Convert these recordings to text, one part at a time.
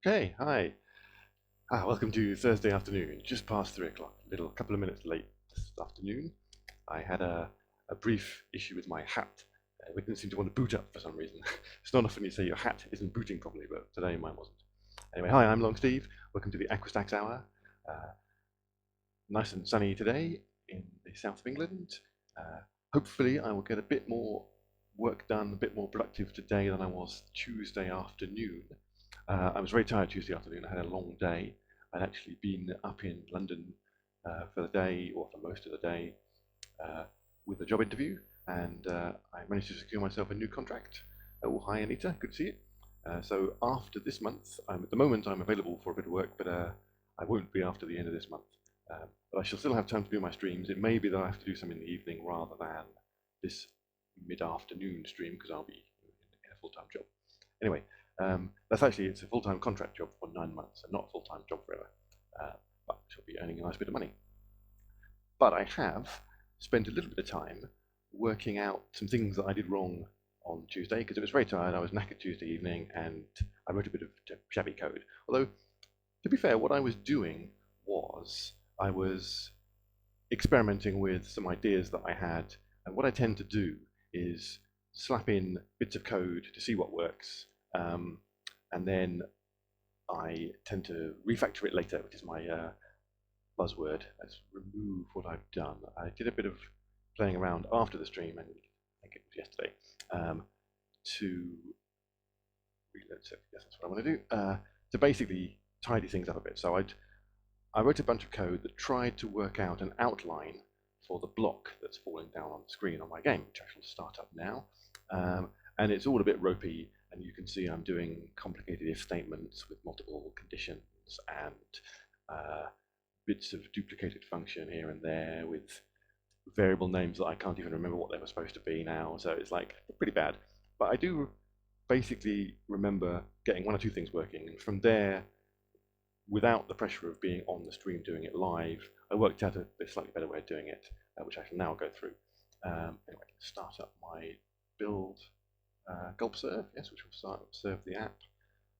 Okay, hi. Welcome to Thursday afternoon, just past 3 o'clock, a couple of minutes late this afternoon. I had a brief issue with my hat. It didn't seem to want to boot up for some reason. It's not often you say your hat isn't booting properly, but today mine wasn't. Anyway, hi, I'm Long Steve. Welcome to the AquaStax Hour. Nice and sunny today in the south of England. Hopefully I will get a bit more work done, a bit more productive today than I was Tuesday afternoon. I was very tired Tuesday afternoon. I had a long day. I'd actually been up in London for the day, or for most of the day, with a job interview, and I managed to secure myself a new contract. Oh, hi Anita, good to see you. So after this month, at the moment I'm available for a bit of work, but I won't be after the end of this month. But I shall still have time to do my streams. It may be that I have to do some in the evening rather than this mid-afternoon stream, because I'll be in a full-time job. Anyway, it's a full-time contract job for 9 months and not a full-time job forever. But she'll be earning a nice bit of money. But I have spent a little bit of time working out some things that I did wrong on Tuesday, because it was very tired. I was knackered Tuesday evening, and I wrote a bit of shabby code. Although, to be fair, what I was doing was I was experimenting with some ideas that I had, and what I tend to do is slap in bits of code to see what works, and then I tend to refactor it later, which is my buzzword. Let's remove what I've done. I did a bit of playing around after the stream, and I think it was yesterday, let's see, yes, that's what I want to do, to basically tidy things up a bit. So I wrote a bunch of code that tried to work out an outline for the block that's falling down on the screen on my game, which I shall start up now. And it's all a bit ropey, and you can see I'm doing complicated if statements with multiple conditions and bits of duplicated function here and there with variable names that I can't even remember what they were supposed to be now. So it's like pretty bad. But I do basically remember getting one or two things working, and from there, without the pressure of being on the stream doing it live, I worked out a slightly better way of doing it, which I shall now go through. Anyway, let's start up my build gulp serve, yes, which will serve the app.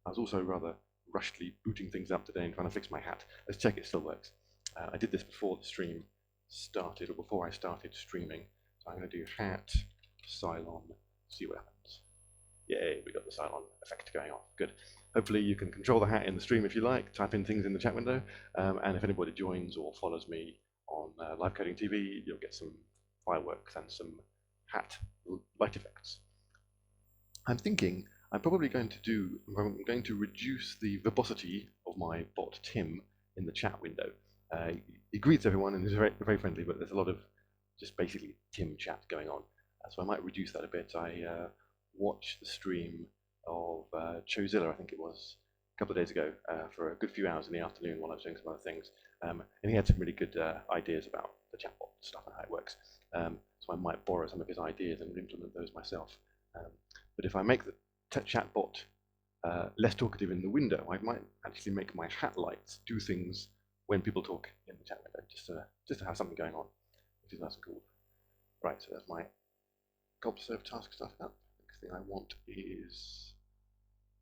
I was also rather rushedly booting things up today and trying to fix my hat. Let's check it still works. I did this before the stream started, or before I started streaming. So I'm going to do hat Cylon, see what happens. Yay, we got the Cylon effect going on. Good. Hopefully you can control the hat in the stream if you like, type in things in the chat window, and if anybody joins or follows me on Live Coding TV, you'll get some fireworks and some hat light effects. I'm thinking I'm going to reduce the verbosity of my bot Tim in the chat window. He greets everyone and is very, very friendly, but there's a lot of just basically Tim chat going on. So I might reduce that a bit. I watched the stream of Chozilla, I think it was, a couple of days ago, for a good few hours in the afternoon while I was doing some other things. And he had some really good ideas about the chatbot stuff and how it works. So I might borrow some of his ideas and implement those myself. But if I make the chatbot less talkative in the window, I might actually make my hat lights do things when people talk in the chat window, just to have something going on, which is nice and cool. Right, so that's my gulp serve task started up. Next thing I want is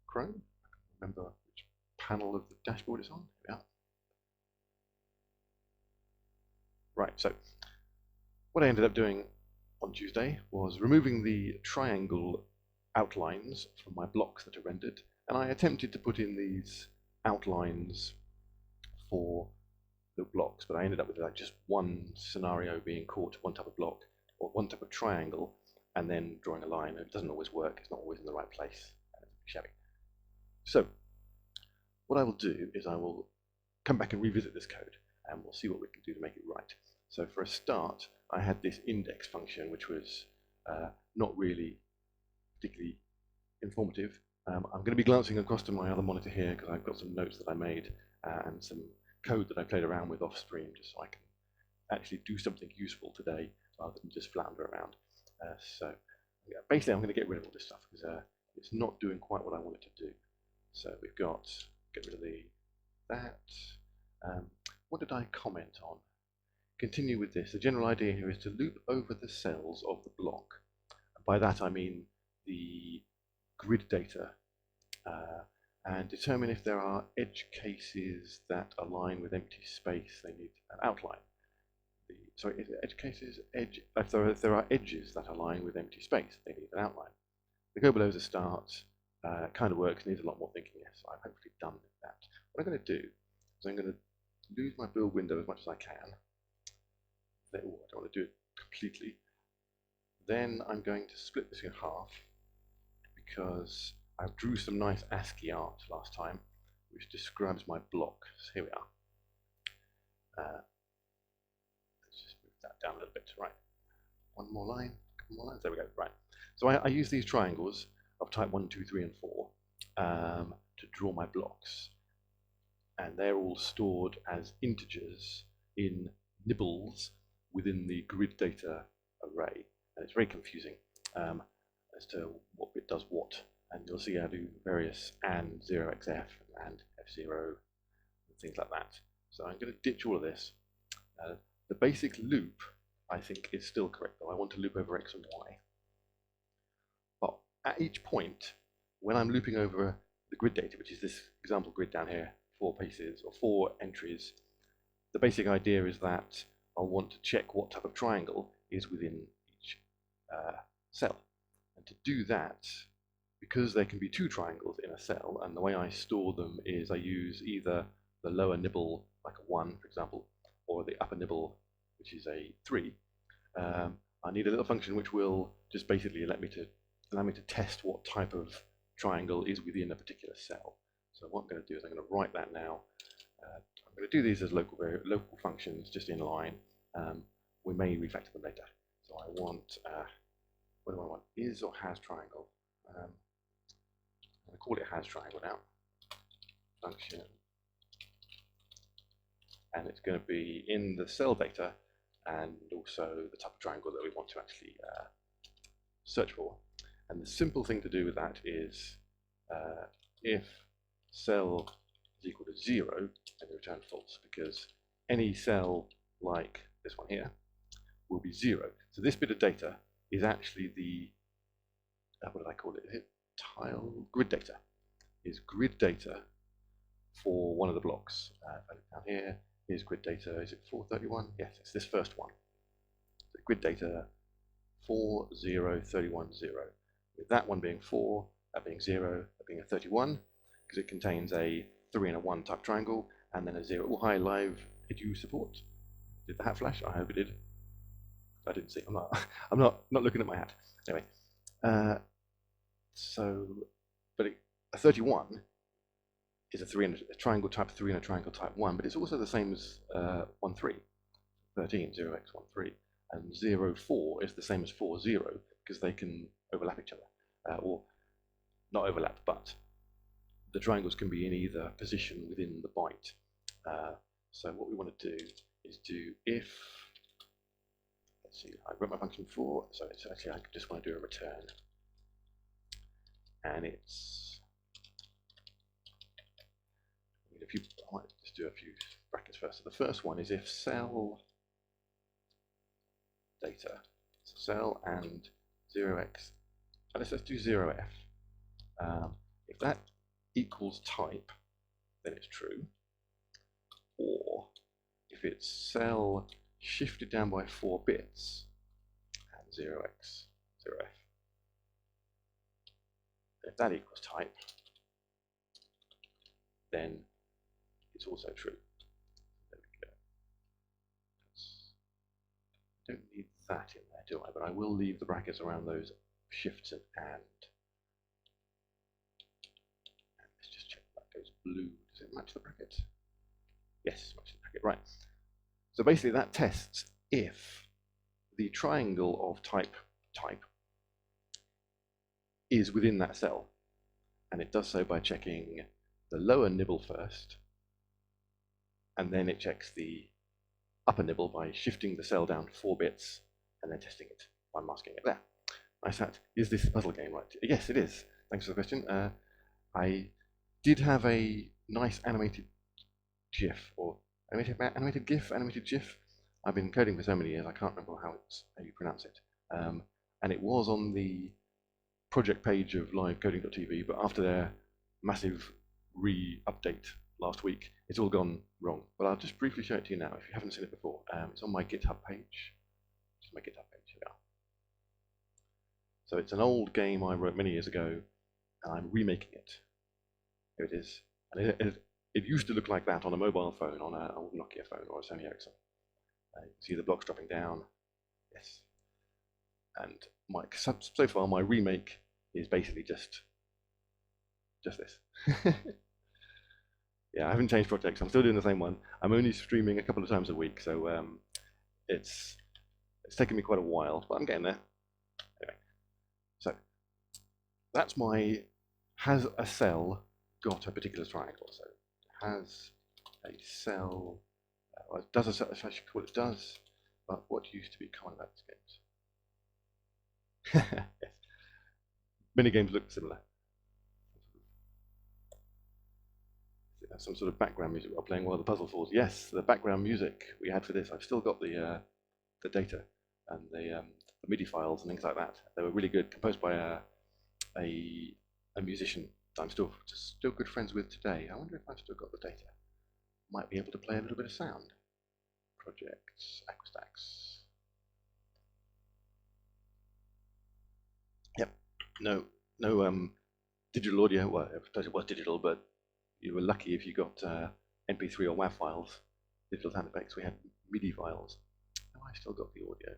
Chrome. I can't remember which panel of the dashboard it's on. Here we are. Right, so what I ended up doing on Tuesday was removing the triangle outlines from my blocks that are rendered, and I attempted to put in these outlines for the blocks, but I ended up with like just one scenario being caught, one type of block or one type of triangle, and then drawing a line. It doesn't always work. It's not always in the right place. It's shabby. So what I will do is I will come back and revisit this code, and we'll see what we can do to make it right. So for a start, I had this index function, which was not really particularly informative. I'm going to be glancing across to my other monitor here because I've got some notes that I made and some code that I played around with off stream, just so I can actually do something useful today rather than just flounder around. So yeah, basically I'm going to get rid of all this stuff because it's not doing quite what I want it to do. So we've got, get rid of that. What did I comment on? Continue with this. The general idea here is to loop over the cells of the block. By that I mean the grid data, and determine if there are edge cases that align with empty space. They need an outline. Sorry, is it edge cases? If there are edges that align with empty space, they need an outline. The go below is a start. Kind of works, needs a lot more thinking. Yes, I've hopefully done that. What I'm going to do is I'm going to lose my build window as much as I can. I don't want to do it completely. Then I'm going to split this in half because I drew some nice ASCII art last time, which describes my block. So here we are. Let's just move that down a little bit. Right, one more line, a couple more lines. There we go. Right. So I use these triangles of type 1, 2, 3, and 4 to draw my blocks, and they're all stored as integers in nibbles within the grid data array, and it's very confusing as to what bit does what. And you'll see I do various and 0xf and f0 and things like that. So I'm going to ditch all of this. The basic loop, I think, is still correct, though. I want to loop over x and y. But at each point, when I'm looping over the grid data, which is this example grid down here, 4 pieces or 4 entries, the basic idea is that I'll want to check what type of triangle is within each cell. And to do that, because there can be 2 triangles in a cell, and the way I store them is I use either the lower nibble, like a 1, for example, or the upper nibble, which is a 3. I need a little function which will just basically allow me to test what type of triangle is within a particular cell. So what I'm going to do is I'm going to write that now. I'm going to do these as local functions, just in line. We may refactor them later. So I want, what do I want? Is or has triangle. I'm going to call it has triangle now. Function. And it's going to be in the cell data and also the type of triangle that we want to actually search for. And the simple thing to do with that is if cell is equal to 0, then we return false, because any cell like this one here will be 0. So this bit of data is actually the, what did I call it? Is it tile? Grid data. Is grid data for one of the blocks. If I look down here, here's grid data. Is it 431? Yes, it's this first one. So grid data 40310. With that one being 4, that being 0, that being a 31, because it contains a 3 and a 1 type triangle, and then a 0. Oh, hi, live edu support. Did the hat flash? I hope it did. I didn't see. I'm not looking at my hat. Anyway, but a 31 is a triangle type 3 and a triangle type 1, but it's also the same as 1, 3. 13, 0x, 1, 3. And 0, 4 is the same as 4, 0, because they can overlap each other. Or not overlap, but the triangles can be in either position within the byte. So what we want to do is do if, let's see, I wrote my function before, so it's actually I just want to do a return. And it's, I might just do a few brackets first. So the first one is if cell data, so cell and 0x, let's do 0f. If that equals type, then it's true. Or if it's cell shifted down by 4 bits and 0x, 0f, if that equals type, then it's also true. There we go. I don't need that in there, do I? But I will leave the brackets around those shifts and and. Let's just check that goes blue. Does it match the bracket? Yes, matches the bracket. Right. So basically that tests if the triangle of type is within that cell. And it does so by checking the lower nibble first, and then it checks the upper nibble by shifting the cell down 4 bits and then testing it by masking it there. Nice hat. Is this a puzzle game, right? Yes, it is. Thanks for the question. I did have a nice animated GIF, or animated GIF, animated GIF. I've been coding for so many years, I can't remember how you pronounce it. And it was on the project page of livecoding.tv, but after their massive re-update last week, it's all gone wrong. But I'll just briefly show it to you now if you haven't seen it before. It's on my GitHub page. Just my GitHub page, here we are. So it's an old game I wrote many years ago, and I'm remaking it. Here it is. And it used to look like that on a mobile phone, on an old Nokia phone or a Sony Ericsson. You can see the blocks dropping down. Yes. And so far, my remake is basically just this. Yeah, I haven't changed projects. I'm still doing the same one. I'm only streaming a couple of times a week, so it's taken me quite a while, but I'm getting there. Anyway, so that's my has a cell got a particular triangle. So has a cell, well, does a cell, I should call it does, but what used to be common about these games? Yes. Many games look similar. Some sort of background music while playing while the puzzle falls. Yes, the background music we had for this. I've still got the data and the MIDI files and things like that. They were really good, composed by a musician that I'm still good friends with today. I wonder if I've still got the data. Might be able to play a little bit of sound. Projects, AquaStax. Yep. No digital audio. Well, I suppose it was digital, but you were lucky if you got MP3 or WAV files, digital sound effects. We had MIDI files. Oh, I still got the audio.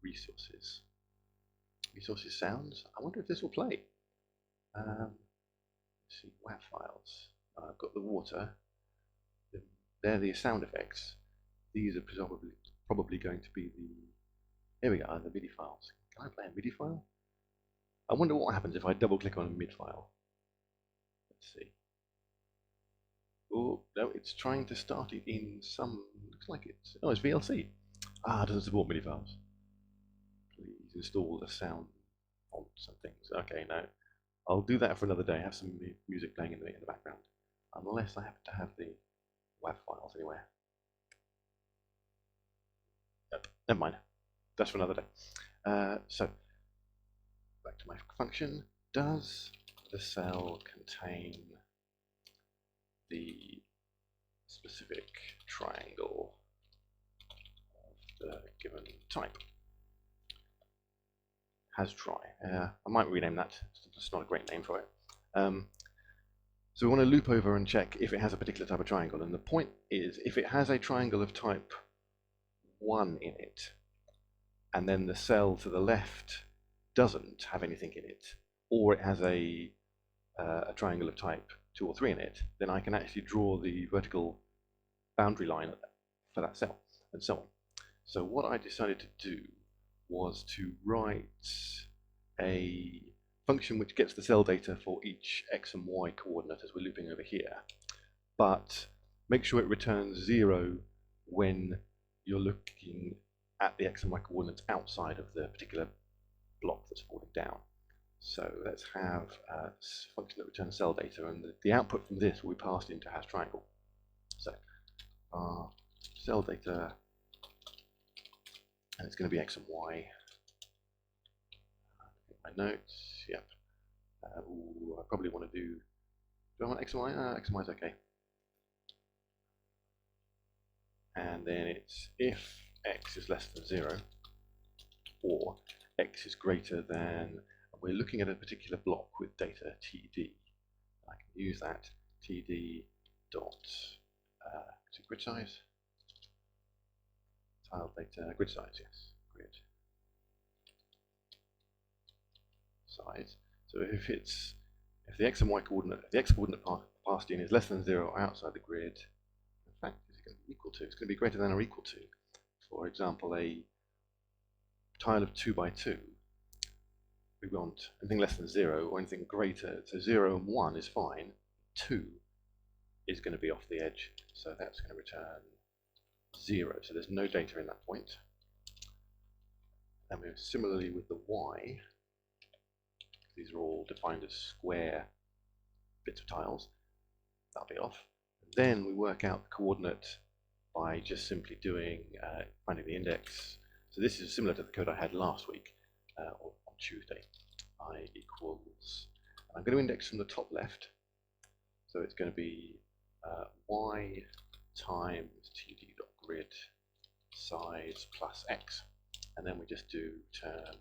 Resources. Resources sounds. I wonder if this will play. Let's see, WAV files. I've got the water. They're the sound effects. These are probably going to be the. Here we are, the MIDI files. Can I play a MIDI file? I wonder what happens if I double click on a MIDI file. Let's see. Oh, no, it's trying to start it in some, looks like it's, oh, it's VLC. Ah, it doesn't support MIDI files. Please install the sound fonts and things. Okay, no, I'll do that for another day. Have some music playing in the background. Unless I happen to have the WAV files anywhere. Nope, never mind. That's for another day. So, back to my function. Does the cell contain the specific triangle of the given type? Has try. I might rename that. It's not a great name for it. So we want to loop over and check if it has a particular type of triangle. And the point is, if it has a triangle of type 1 in it, and then the cell to the left doesn't have anything in it, or it has a triangle of type 2 or 3 in it, then I can actually draw the vertical boundary line for that cell, and so on. So what I decided to do was to write a function which gets the cell data for each x and y coordinate as we're looping over here, but make sure it returns 0 when you're looking at the x and y coordinates outside of the particular block that's falling down. So let's have a function that returns cell data, and the output from this will be passed into hasTriangle. So cell data, and it's going to be x and y. My notes, yep. I probably want to do I want x and y? X and y is okay. And then it's if x is less than 0, or x is greater than, we're looking at a particular block with data td. I can use that td dot grid size, tile data, grid size, yes, grid size. So if the x and y coordinate, the x coordinate passed in is less than 0 or outside the grid, in fact, is it going to be equal to? It's going to be greater than or equal to. For example, a tile of 2 by 2. We want anything less than 0 or anything greater. So 0 and 1 is fine. 2 is going to be off the edge, so that's going to return 0. So there's no data in that point. And similarly with the y, these are all defined as square bits of tiles. That'll be off. Then we work out the coordinate by just simply doing finding the index. So this is similar to the code I had last week on Tuesday. I equals, and I'm going to index from the top left. So it's going to be y times td.grid size plus x, and then we just do turn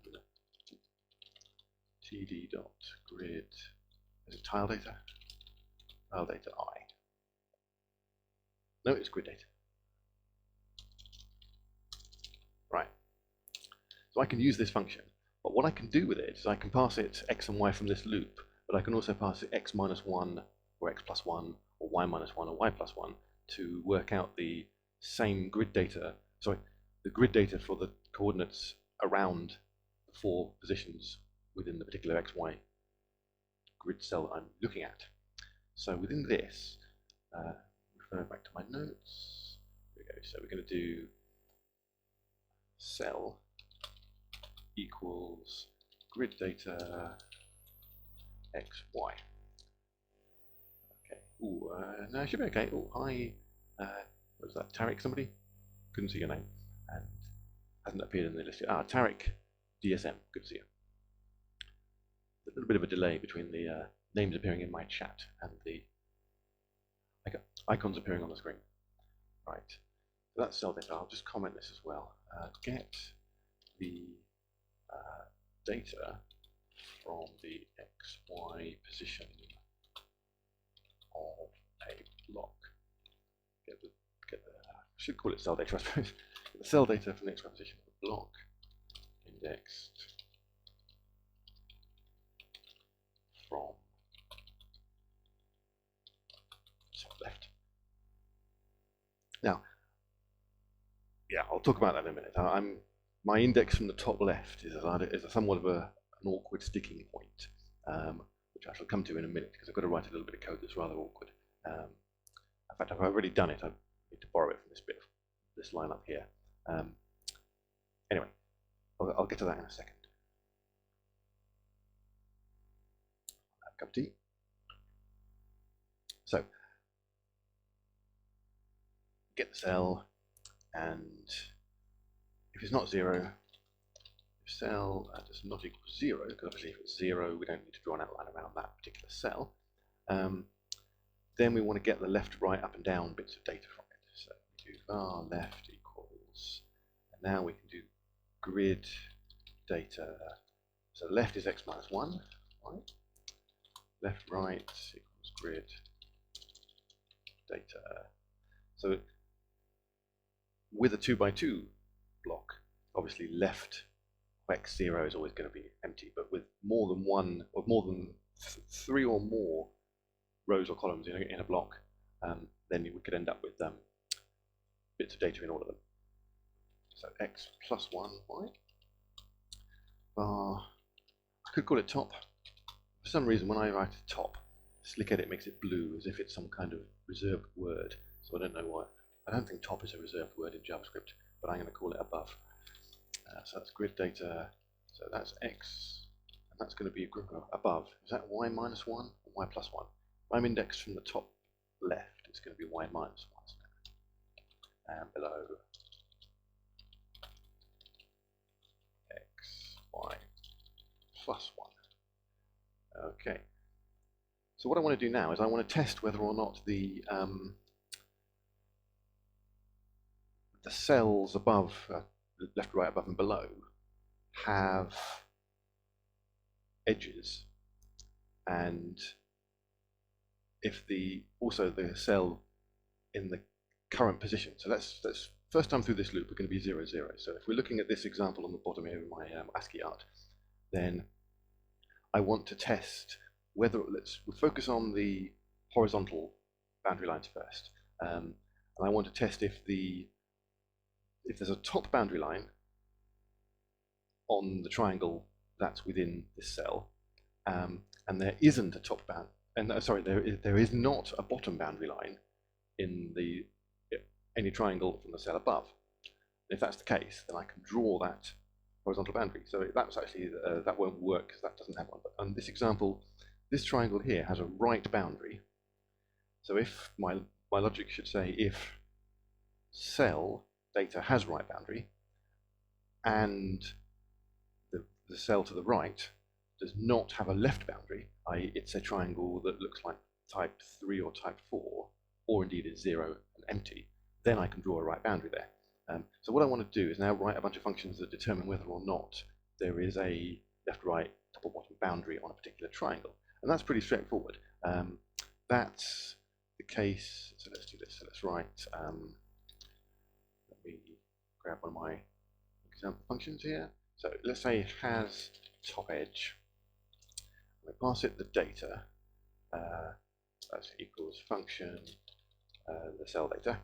td.grid, is it tile data? Tile data I. No, it's grid data. Right. So I can use this function, but what I can do with it is I can pass it x and y from this loop, but I can also pass it x minus 1 or x plus 1 or y minus 1 or y plus 1 to work out the same grid data, sorry, the grid data for the coordinates around the 4 positions within the particular xy grid cell I'm looking at. So within this, refer back to my notes. Here we go. So we're going to do cell equals grid data x, y. Okay. Ooh, no, it should be okay. Oh, hi. What was that? Tarek, somebody? Couldn't see your name. And hasn't appeared in the list yet. Ah, Tarek DSM. Good to see you. A little bit of a delay between the names appearing in my chat and the icons appearing on the screen. Right. So that's cell data. I'll just comment this as well. Get the data from the XY position of a block. I should call it cell data, I suppose. Get the cell data from the XY position of a block indexed from top left. Now, yeah, I'll talk about that in a minute. My index from the top left is somewhat of an awkward sticking point, which I shall come to in a minute because I've got to write a little bit of code that's rather awkward. In fact, I've already done it. I need to borrow it from this line up here. Anyway, I'll get to that in a second. Have a cup of tea. So, get the cell, and if it's not 0, if cell does not equal 0, because obviously if it's 0, we don't need to draw an outline around that particular cell, then we want to get the left, right, up and down bits of data from it. So we do var left equals, and now we can do grid data. So left is x minus 1, right? Left, right equals grid data. So with a 2x2 block, obviously left x0 is always going to be empty, but with more than one, or more than 3 or more rows or columns in a block, then we could end up with bits of data in all of them. So x plus 1, y. I could call it top. For some reason, when I write top, SlickEdit makes it blue as if it's some kind of reserved word. So I don't know why. I don't think top is a reserved word in JavaScript, but I'm going to call it above. So that's grid data. So that's x, and that's going to be above. Is that y minus 1 or y plus 1? I'm indexed from the top left. It's going to be y minus 1. And below x, y plus 1. Okay. So what I want to do now is I want to test whether or not the cells above, left, right, above, and below have edges, and if also the cell in the current position. So let's first time through this loop, we're going to be 0, 0. So if we're looking at this example on the bottom here in my ASCII art, then I want to test whether, we'll focus on the horizontal boundary lines first. And I want to test if there's a top boundary line on the triangle that's within this cell, and there isn't a top bound, and sorry, there is not a bottom boundary line in any triangle from the cell above. And if that's the case, then I can draw that horizontal boundary. So that's actually that won't work because that doesn't have one. But on this example, this triangle here has a right boundary. So if my logic should say if cell data has right boundary and the cell to the right does not have a left boundary, i.e. it's a triangle that looks like type 3 or type 4, or indeed is 0 and empty, then I can draw a right boundary there. So what I want to do is now write a bunch of functions that determine whether or not there is a left, right, top or bottom boundary on a particular triangle. And that's pretty straightforward. That's the case. So let's do this. So let's write, let me grab one of my example functions here. So let's say it has top edge. We pass it the data. That's equals function, the cell data.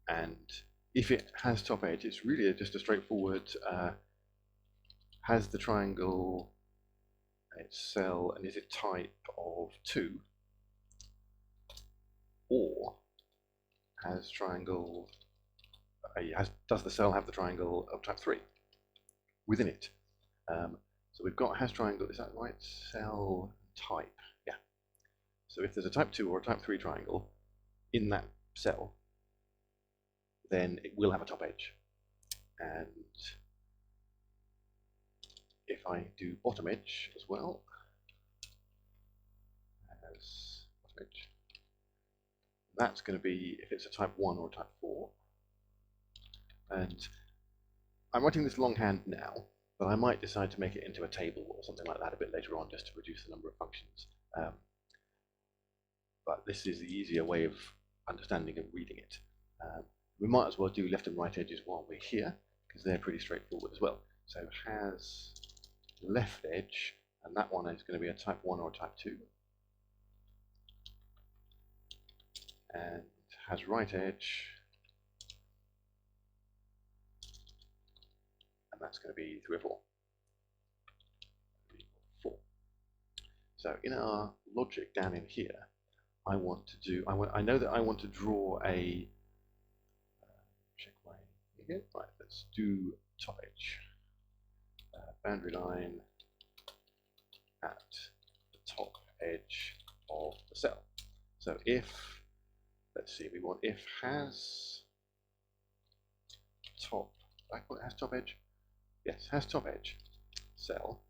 And if it has top edge, it's really just a straightforward has the triangle, its cell, and is it type of 2, or has triangle, does the cell have the triangle of type 3 within it? So we've got has triangle, is that right? Cell type, yeah. So if there's a type 2 or a type 3 triangle in that cell, then it will have a top edge. And if I do bottom edge as well, as bottom edge, that's going to be if it's a type 1 or a type 4. And I'm writing this longhand now, but I might decide to make it into a table or something like that a bit later on, just to reduce the number of functions. But this is the easier way of understanding and reading it. We might as well do left and right edges while we're here, because they're pretty straightforward as well. So has left edge, and that one is going to be a type 1 or a type 2. And has right edge, and that's going to be 3 or 4. 3 or 4. So in our logic down in here, I want to do, I know that I want to draw a, check my here, right, let's do top edge. Boundary line at the top edge of the cell. So if, let's see, we want if has top, I call it has top edge? Yes, has top edge cell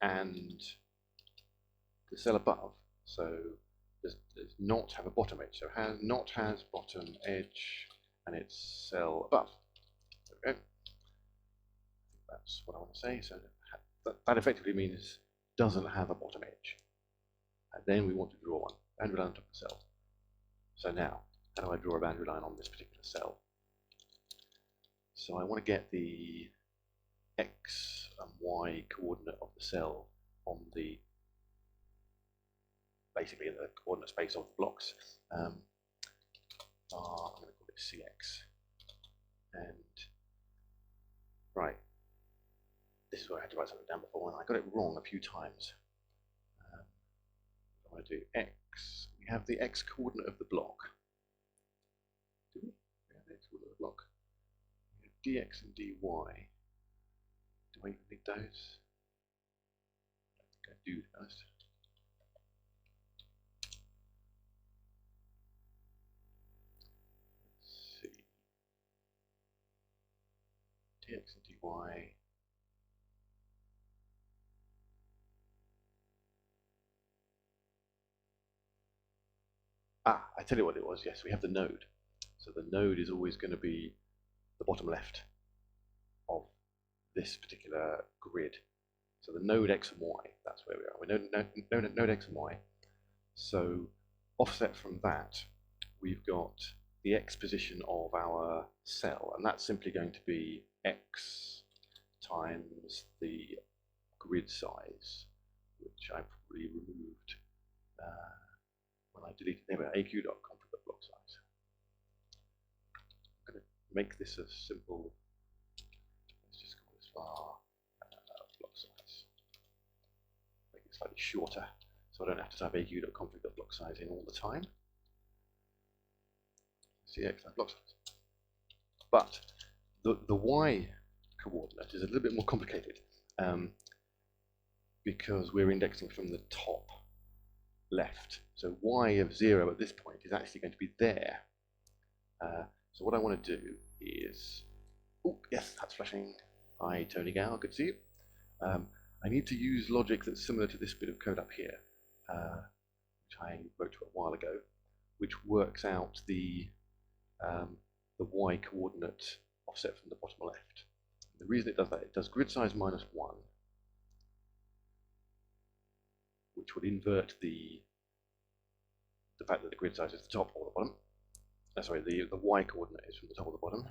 and the cell above, so does not have a bottom edge, so has not has bottom edge and its cell above. There we go. That's what I want to say. So that effectively means doesn't have a bottom edge. And then we want to draw one boundary line on top of the cell. So now, how do I draw a boundary line on this particular cell? So I want to get the x and y coordinate of the cell on the, basically in the coordinate space of the blocks. I'm going to call it cx. And right. This is where I had to write something down before, and I got it wrong a few times. I want to do x. We have the x coordinate of the block. Do we? We have the x coordinate of the block. We have dx and dy. Do I even need those? I think I do, guys. Let's see. Dx and dy. I tell you what it was, yes, we have the node. So the node is always going to be the bottom left of this particular grid. So the node x and y, that's where we are. We know node x and y. So offset from that, we've got the x position of our cell, and that's simply going to be x times the grid size, which I probably removed when I deleted them at aq.conf for the block size. I'm going to make this a simple, let's just call this var block size. Make it slightly shorter, so I don't have to type aq.config.block size in all the time. Cx block size. But the y coordinate is a little bit more complicated because we're indexing from the top left. So y of 0 at this point is actually going to be there. So what I want to do is, oh yes, that's flashing. Hi Tony Gow, good to see you. I need to use logic that's similar to this bit of code up here. which I wrote to a while ago, which works out the y coordinate offset from the bottom left. The reason it does that, it does grid size -1, which would invert the fact that the grid size is the top or the bottom. Sorry, the y coordinate is from the top or the bottom.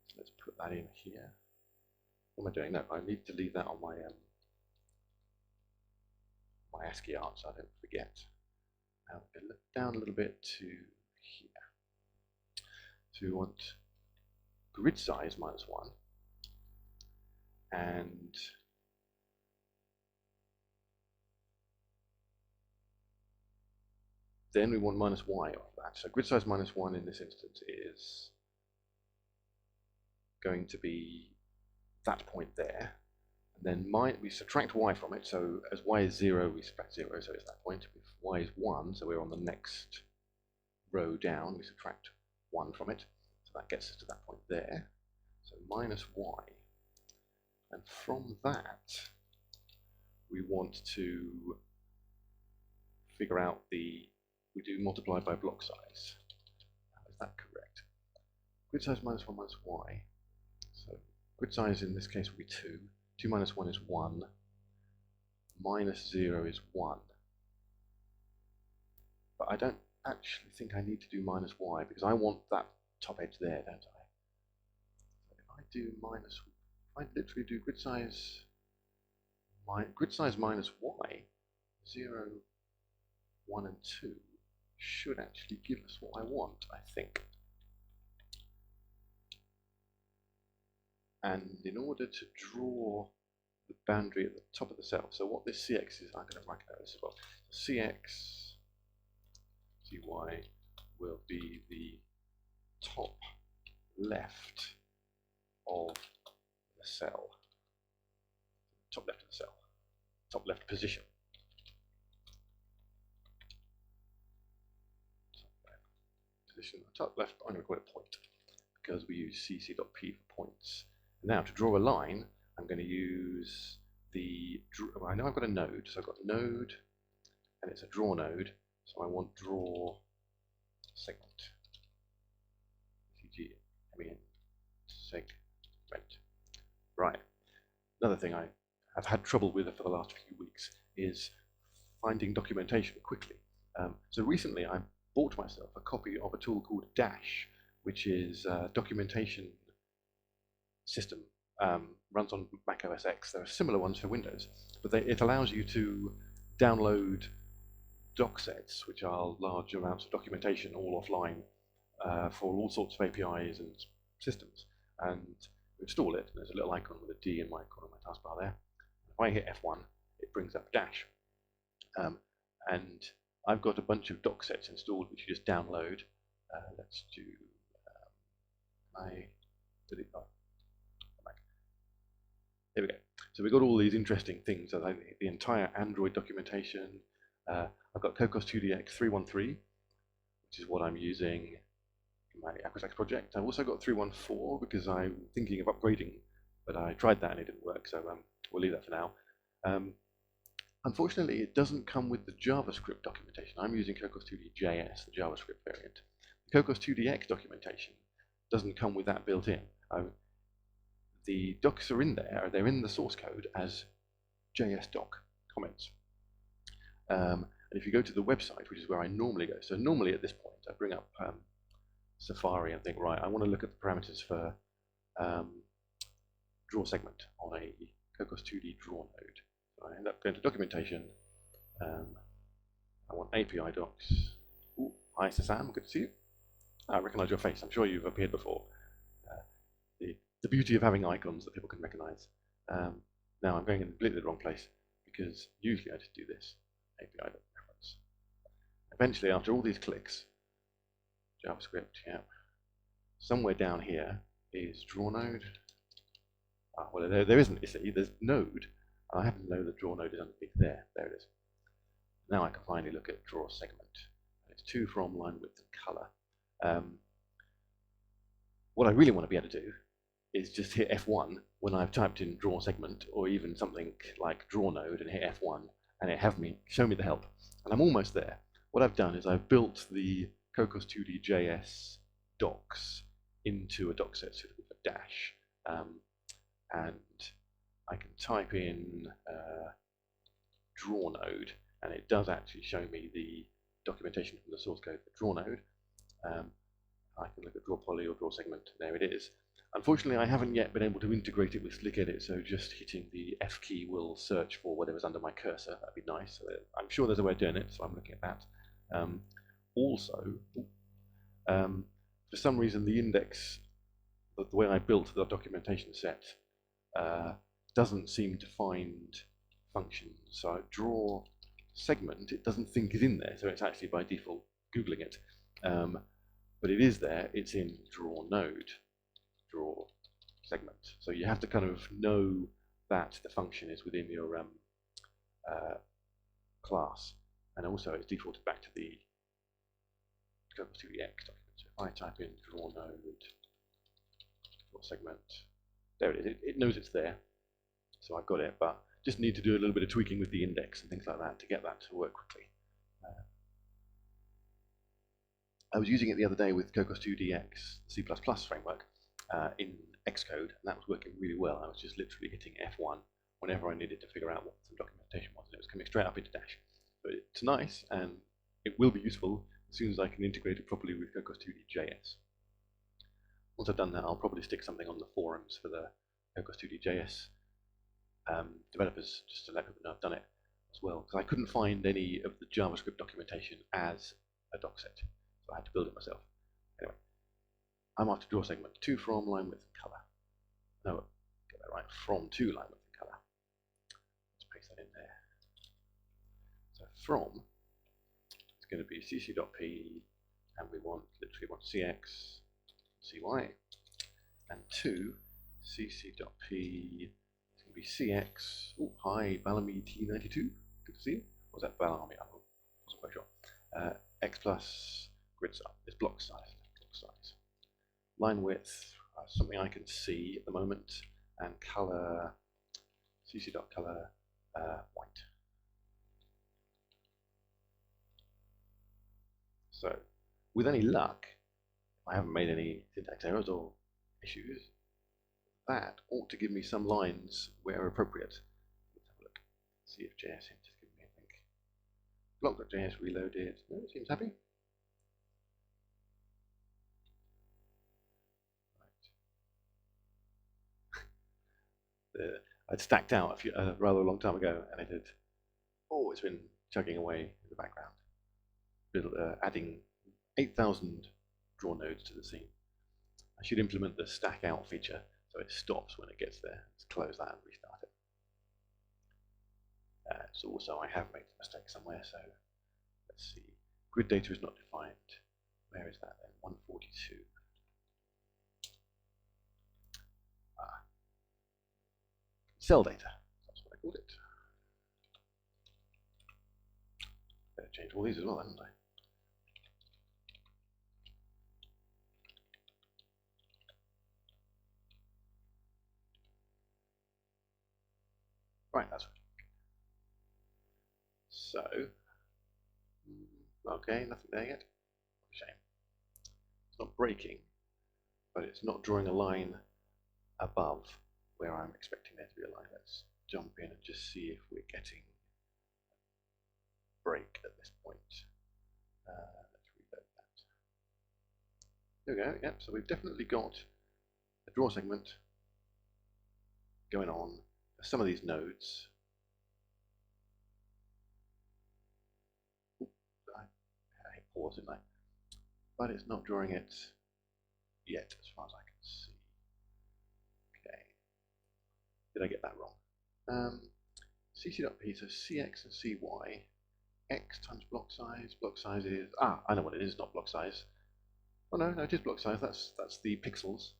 So let's put that in here. What am I doing? No, I need to leave that on my my ASCII art so I don't forget. Now I'm going to look down a little bit to here. So we want grid size -1 and then we want -y off that. So grid size -1 in this instance is going to be that point there. And then we subtract y from it. So as y is 0, we subtract 0, so it's that point. If y is 1, so we're on the next row down, we subtract 1 from it. So that gets us to that point there. So -y. And from that, we want to figure out we do multiply by block size. Is that correct? Grid size -1 y. So grid size in this case will be 2. 2 minus 1 is 1. -0 is 1. But I don't actually think I need to do -y because I want that top edge there, don't I? So if I do if I literally do grid size -y, 0, 1 and 2 should actually give us what I want, I think. And in order to draw the boundary at the top of the cell, so what this CX is, I'm going to write this as well. CX, CY will be the top left of the cell. Top left of the cell. Top left position. Top left, I'm going to call it point because we use cc.p for points. Now to draw a line, I'm going to use I know I've got a node, so I've got a node and it's a draw node, so I want draw segment. Segment. Right. Another thing I have had trouble with for the last few weeks is finding documentation quickly. So recently I bought myself a copy of a tool called Dash, which is a documentation system, runs on Mac OS X. There are similar ones for Windows, but it allows you to download doc sets, which are large amounts of documentation all offline for all sorts of APIs and systems. And install it, and there's a little icon with a D in my corner of my taskbar there. If I hit F1, it brings up Dash. And I've got a bunch of doc sets installed, which you just download. Let's do, there we go. So we've got all these interesting things. So the entire Android documentation. I've got Cocos2d-JS 3.13, which is what I'm using in my AquaStax project. I've also got 3.14 because I'm thinking of upgrading, but I tried that and it didn't work, so we'll leave that for now. Unfortunately, it doesn't come with the JavaScript documentation. I'm using Cocos2d-JS, the JavaScript variant. The Cocos2d-JS documentation doesn't come with that built in. The docs are in there, they're in the source code as JS doc comments. And if you go to the website, which is where I normally go, so normally at this point I bring up Safari and think, right, I want to look at the parameters for draw segment on a Cocos2d draw node. So I end up going to documentation. I want API docs. Ooh, hi Sam, good to see you. I recognize your face, I'm sure you've appeared before. The beauty of having icons that people can recognize. Now I'm going in completely the wrong place because usually I just do this, API reference. Eventually, after all these clicks, JavaScript, yeah, somewhere down here is draw node. Well, there isn't, you see, there's node. I happen to know that draw node is underneath there. There it is. Now I can finally look at draw segment. It's 2 from line width and color. What I really want to be able to do is just hit F1 when I've typed in draw segment, or even something like draw node and hit F1, and it show me the help. And I'm almost there. What I've done is I've built the Cocos2d-JS docs into a doc set suitable for Dash, and I can type in draw node, and it does actually show me the documentation from the source code for draw node. I can look at draw poly or draw segment, and there it is. Unfortunately, I haven't yet been able to integrate it with SlickEdit, so just hitting the F key will search for whatever's under my cursor. That'd be nice. I'm sure there's a way of doing it, so I'm looking at that. Also, for some reason, the index, the way I built the documentation set, doesn't seem to find functions. So I draw segment, it doesn't think is in there, so it's actually by default Googling it. But it is there, it's in draw node, draw segment. So you have to kind of know that the function is within your class. And also it's defaulted back to the Cocos2d-X document. So if I type in draw node, draw segment, there it is, it knows it's there. So I've got it, but just need to do a little bit of tweaking with the index and things like that to get that to work quickly. I was using it the other day with Cocos2d-X, C++ framework, in Xcode, and that was working really well. I was just literally hitting F1 whenever I needed to figure out what some documentation was, and it was coming straight up into Dash. So it's nice, and it will be useful as soon as I can integrate it properly with Cocos2d-JS. Once I've done that, I'll probably stick something on the forums for the Cocos2d-JS developers, just to let people know I've done it as well, because I couldn't find any of the JavaScript documentation as a doc set, so I had to build it myself. Anyway, I'm after draw segment, to, from, line width, and color. No, get that right, from, to, line width, and color. Let's paste that in there. So from is going to be cc.p, and we literally want cx, cy, and to cc.p be CX. Oh, hi, Bellamy T92. Good to see you. Or was that Bellamy? I wasn't quite sure. X plus grid size. It's block size. Line width, something I can see at the moment, and color, cc.color, white. So, with any luck, I haven't made any syntax errors or issues, that ought to give me some lines where appropriate. Let's have a look. See if JS hint has given me anything. Block.js reloaded. No, it seems happy. Right. I'd stacked out a rather long time ago, and it had, it's been chugging away in the background, adding 8,000 draw nodes to the scene. I should implement the stack out feature, so it stops when it gets there. Let's close that and restart it. So also I have made a mistake somewhere, so let's see. Grid data is not defined. Where is that then? 142. Cell data, that's what I called it. Better change all these as well, haven't I? Right, that's right. So, okay, nothing there yet. Shame. It's not breaking, but it's not drawing a line above where I'm expecting there to be a line. Let's jump in and just see if we're getting a break at this point. Let's reload that. There we go, yep, so we've definitely got a draw segment going on. Some of these nodes. I hit pause, didn't I? But it's not drawing it yet, as far as I can see. Okay. Did I get that wrong? cc.p, so cx and cy. X times block size. Block size is, I know what it is, not block size. Oh no, it is block size, that's the pixels.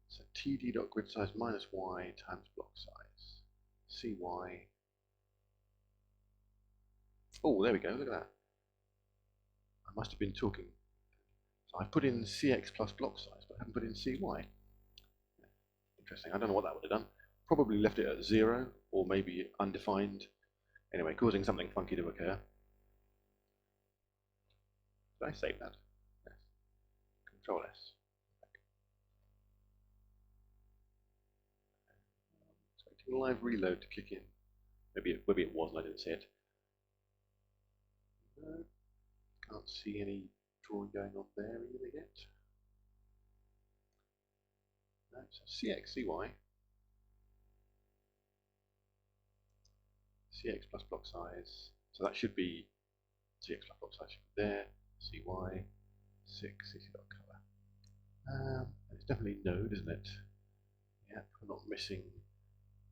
So td.gridSize minus y times block size. cy. Oh, there we go, look at that. I must have been talking. So I put in cx plus block size, but I haven't put in cy. Interesting, I don't know what that would have done. probably left it at 0 or maybe undefined. Anyway, causing something funky to occur. Did I save that? Yes. Control S. Expecting live reload to kick in. Maybe it was and I didn't see it. No, can't see any drawing going on there either yet. No, so CX, CX plus block size. So that should be CX plus block size should be there. CY 6 cc.color. It's definitely node, isn't it? Yeah, we're not missing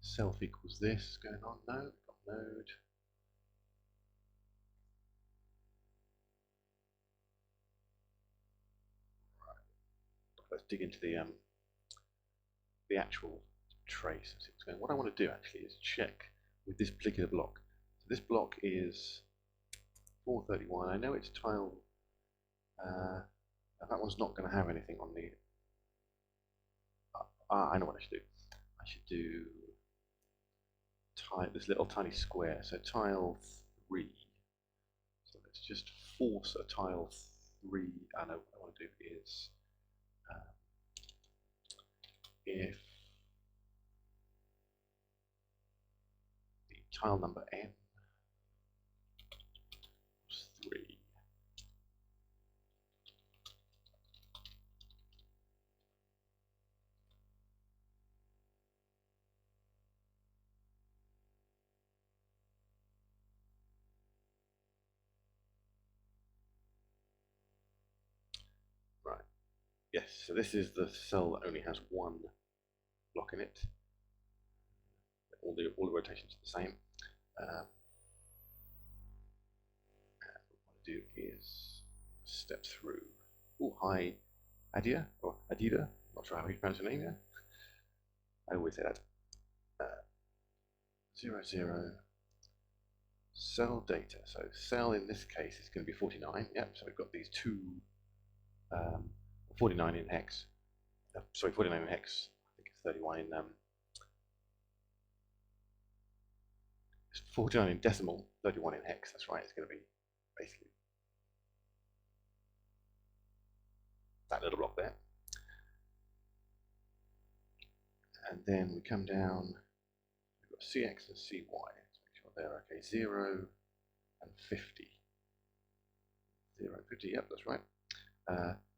self equals this going on. No, we've got node. Right. Let's dig into the actual trace and see what's going on. What I want to do actually is check with this particular block. So this block is 431. I know it's tile. That one's not going to have anything on the. I know what I should do. I should do this little tiny square. So tile 3. So let's just force a tile 3. I know what I want to do is if the tile number n is 3. Right. Yes, so this is the cell that only has one block in it. All the rotations are the same. And what I want to do is step through. Oh, hi, Adia or Adida. Not sure how you pronounce your name here. I always say that. 0, 0. Cell data. So cell in this case is going to be 49. Yep. So we've got these two 49 in hex. Sorry, 49 in hex. I think it's 31 in 49 in decimal, 31 in hex. That's right. It's going to be basically that little block there. And then we come down. We've got CX and CY. Let's make sure they're okay. 0 and 50. 0 and 50. Yep, that's right.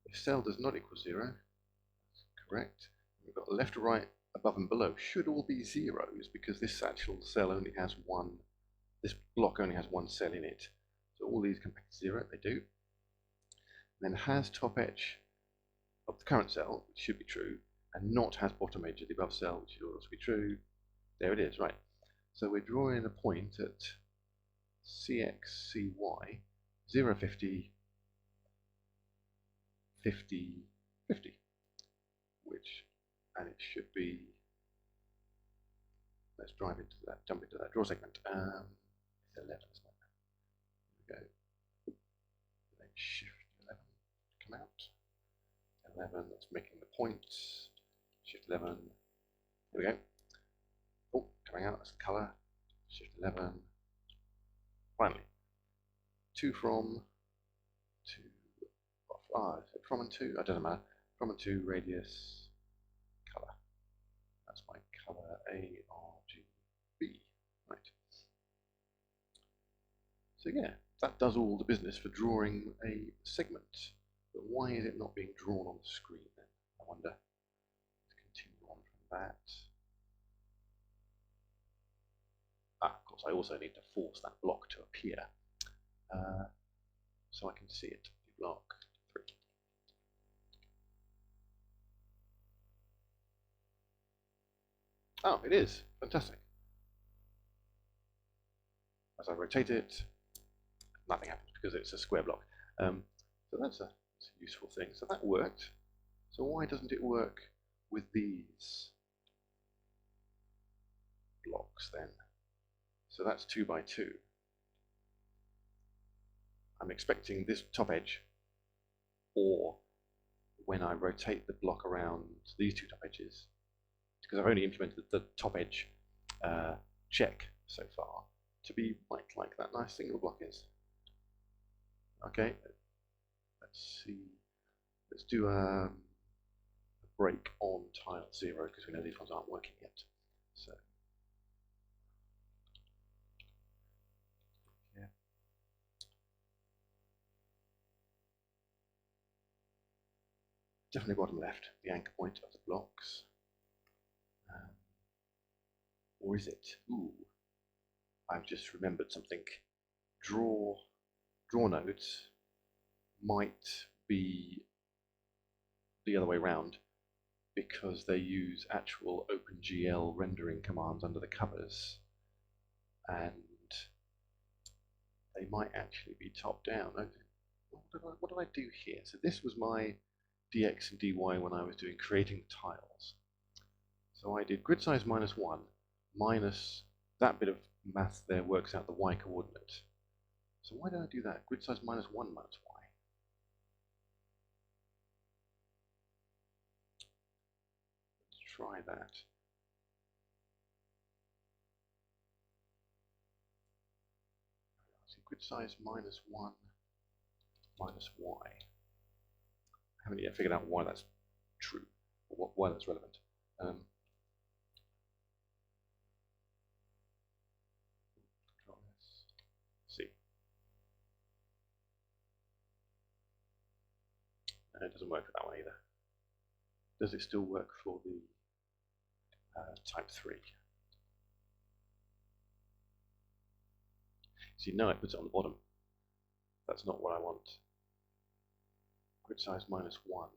If cell does not equal 0, that's correct. We've got left to right, above and below should all be zeros because this actual cell only has one, this block only has one cell in it. So all these come back to 0, they do. And then has top edge of the current cell, which should be true, and not has bottom edge of the above cell, which should also be true. There it is, right. So we're drawing a point at CX, CY, 0, 50, 50, 50, which, and it should be, let's drive into that, jump into that draw segment. It's 11, isn't it? Here we go. Then shift 11, come out. 11, that's making the point. Shift 11, here we go. Oh, coming out, that's the color. Shift 11. Finally, 2 from, 2 off. From and 2, it doesn't matter. From and 2, radius, color. That's my color ARGB. Right. So yeah, that does all the business for drawing a segment. But why is it not being drawn on the screen then? I wonder. Let's continue on from that. Of course, I also need to force that block to appear. So I can see it. Block 3. Oh, it is. Fantastic. As I rotate it, nothing happens because it's a square block. So that's a useful thing. So that worked. So why doesn't it work with these blocks then? So that's 2 by 2. I'm expecting this top edge, or when I rotate the block around these two top edges, because I've only implemented the top edge check so far to be like that nice single block is. Okay, let's see. Let's do a break on tile 0 because we know these ones aren't working yet. So yeah. Definitely bottom left, the anchor point of the blocks. Or is it? Ooh, I've just remembered something. Draw nodes might be the other way around because they use actual OpenGL rendering commands under the covers, and they might actually be top down. What did I do here? So this was my dx and dy when I was doing creating the tiles. So I did grid size -1 minus that bit of math there works out the y coordinate. So why did I do that? Grid size -1 minus y. Let's try that. So grid size -1 minus y. I haven't yet figured out why that's true, or why that's relevant. See. It doesn't work that way either. Does it still work for the type 3? See, no, it puts it on the bottom. That's not what I want. Grid size -1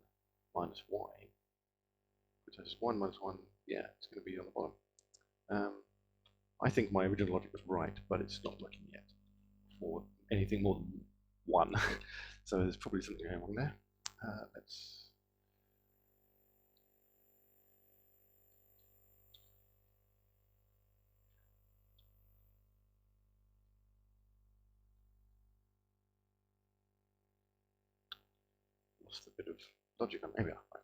minus y. Grid size is 1 minus 1. Yeah, it's going to be on the bottom. I think my original logic was right, but it's not working yet for anything more than 1. So there's probably something going on there. Let's lost a bit of logic on. There we are. Right.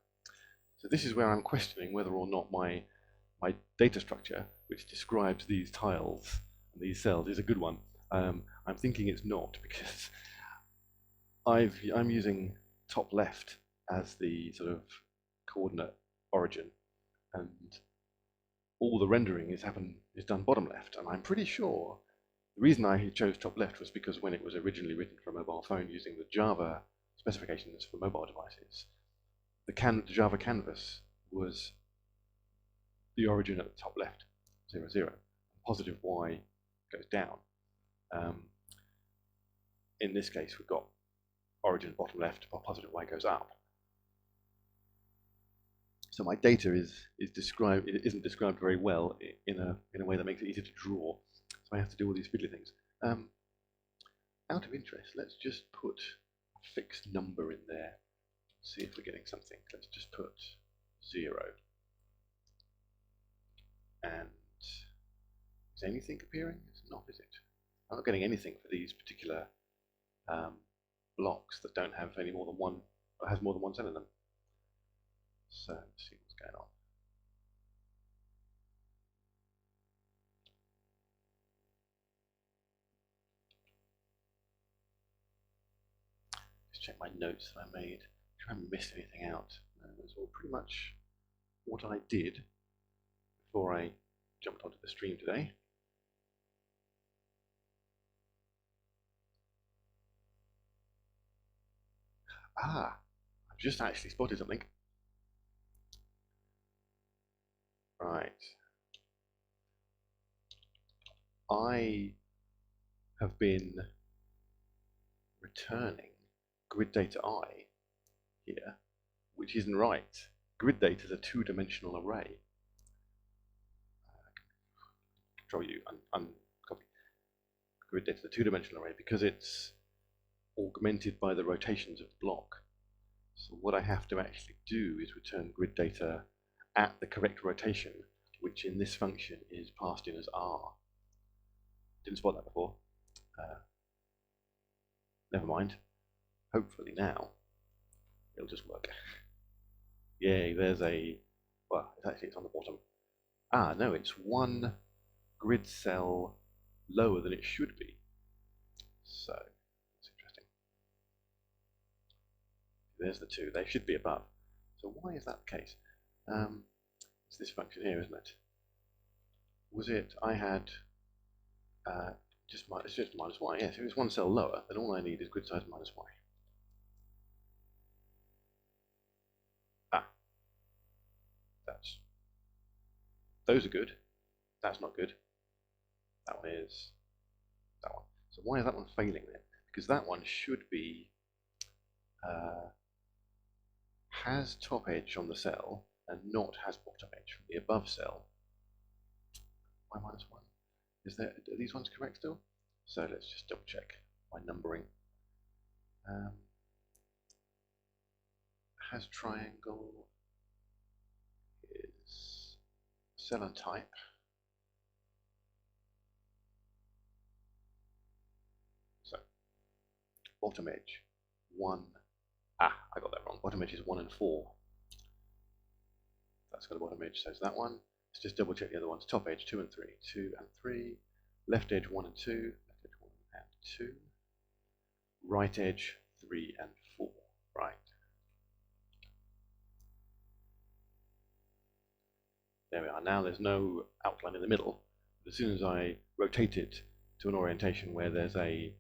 So this is where I'm questioning whether or not my data structure, which describes these tiles and these cells, is a good one. I'm thinking it's not, because I'm using top left as the sort of coordinate origin, and all the rendering is done bottom left. And I'm pretty sure the reason I chose top left was because when it was originally written for a mobile phone using the Java specifications for mobile devices, the Java canvas was the origin at the top left, 0, 0. Positive y goes down. In this case, we've got origin bottom left, while positive y goes up. So my data isn't described very well in a way that makes it easy to draw. So I have to do all these fiddly things. Out of interest, let's just put a fixed number in there. See if we're getting something. Let's just put 0. And is anything appearing? It's not, is it? I'm not getting anything for these particular blocks that don't have any more than one, or has more than one cell in them. So let's see what's going on. Just check my notes that I made. Try and miss anything out. That's all pretty much what I did before I jumped onto the stream today. I've just actually spotted something. Right. I have been returning grid data I here, which isn't right. Grid data is a two-dimensional array. Control U, uncopy. Grid data is a two-dimensional array because it's augmented by the rotations of the block. So what I have to actually do is return grid data at the correct rotation, which in this function is passed in as R. Didn't spot that before. Never mind. Hopefully now it'll just work. Yay, there's a, well, it's on the bottom. no, it's one grid cell lower than it should be. So that's interesting. There's the two. They should be above. So why is that the case? It's this function here, isn't it? Was it? I had it's just minus y. Yes, if it's one cell lower, then all I need is grid size minus y. Those are good. That's not good. That one is that one. So why is that one failing then? Because that one should be has top edge on the cell and not has bottom edge from the above cell. Y minus 1. Are these ones correct still? So let's just double check my numbering. Has triangle is cell and type. So bottom edge 1. I got that wrong. Bottom edge is 1 and 4. That's got a bottom edge, so it's that one. Let's just double check the other ones. Top edge 2 and 3. 2 and 3. Left edge 1 and 2. Left edge 1 and 2. Right edge 3 and 4. Right. There we are. Now there's no outline in the middle. As soon as I rotate it to an orientation where there's a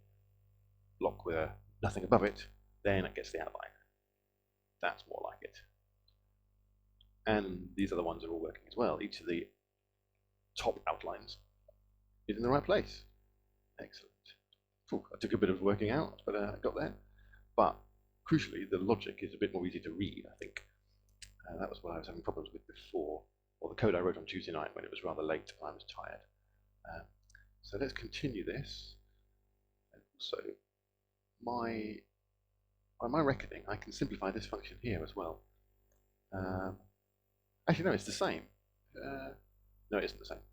block with nothing above it, then it gets the outline. That's more like it. And these other ones are all working as well. Each of the top outlines is in the right place. Excellent. That took a bit of working out, but I got there. But crucially, the logic is a bit more easy to read, I think. That was what I was having problems with before, or the code I wrote on Tuesday night when it was rather late and I was tired. So let's continue this. And also, by my reckoning, I can simplify this function here as well. Actually, no, it's the same. No, it isn't the same.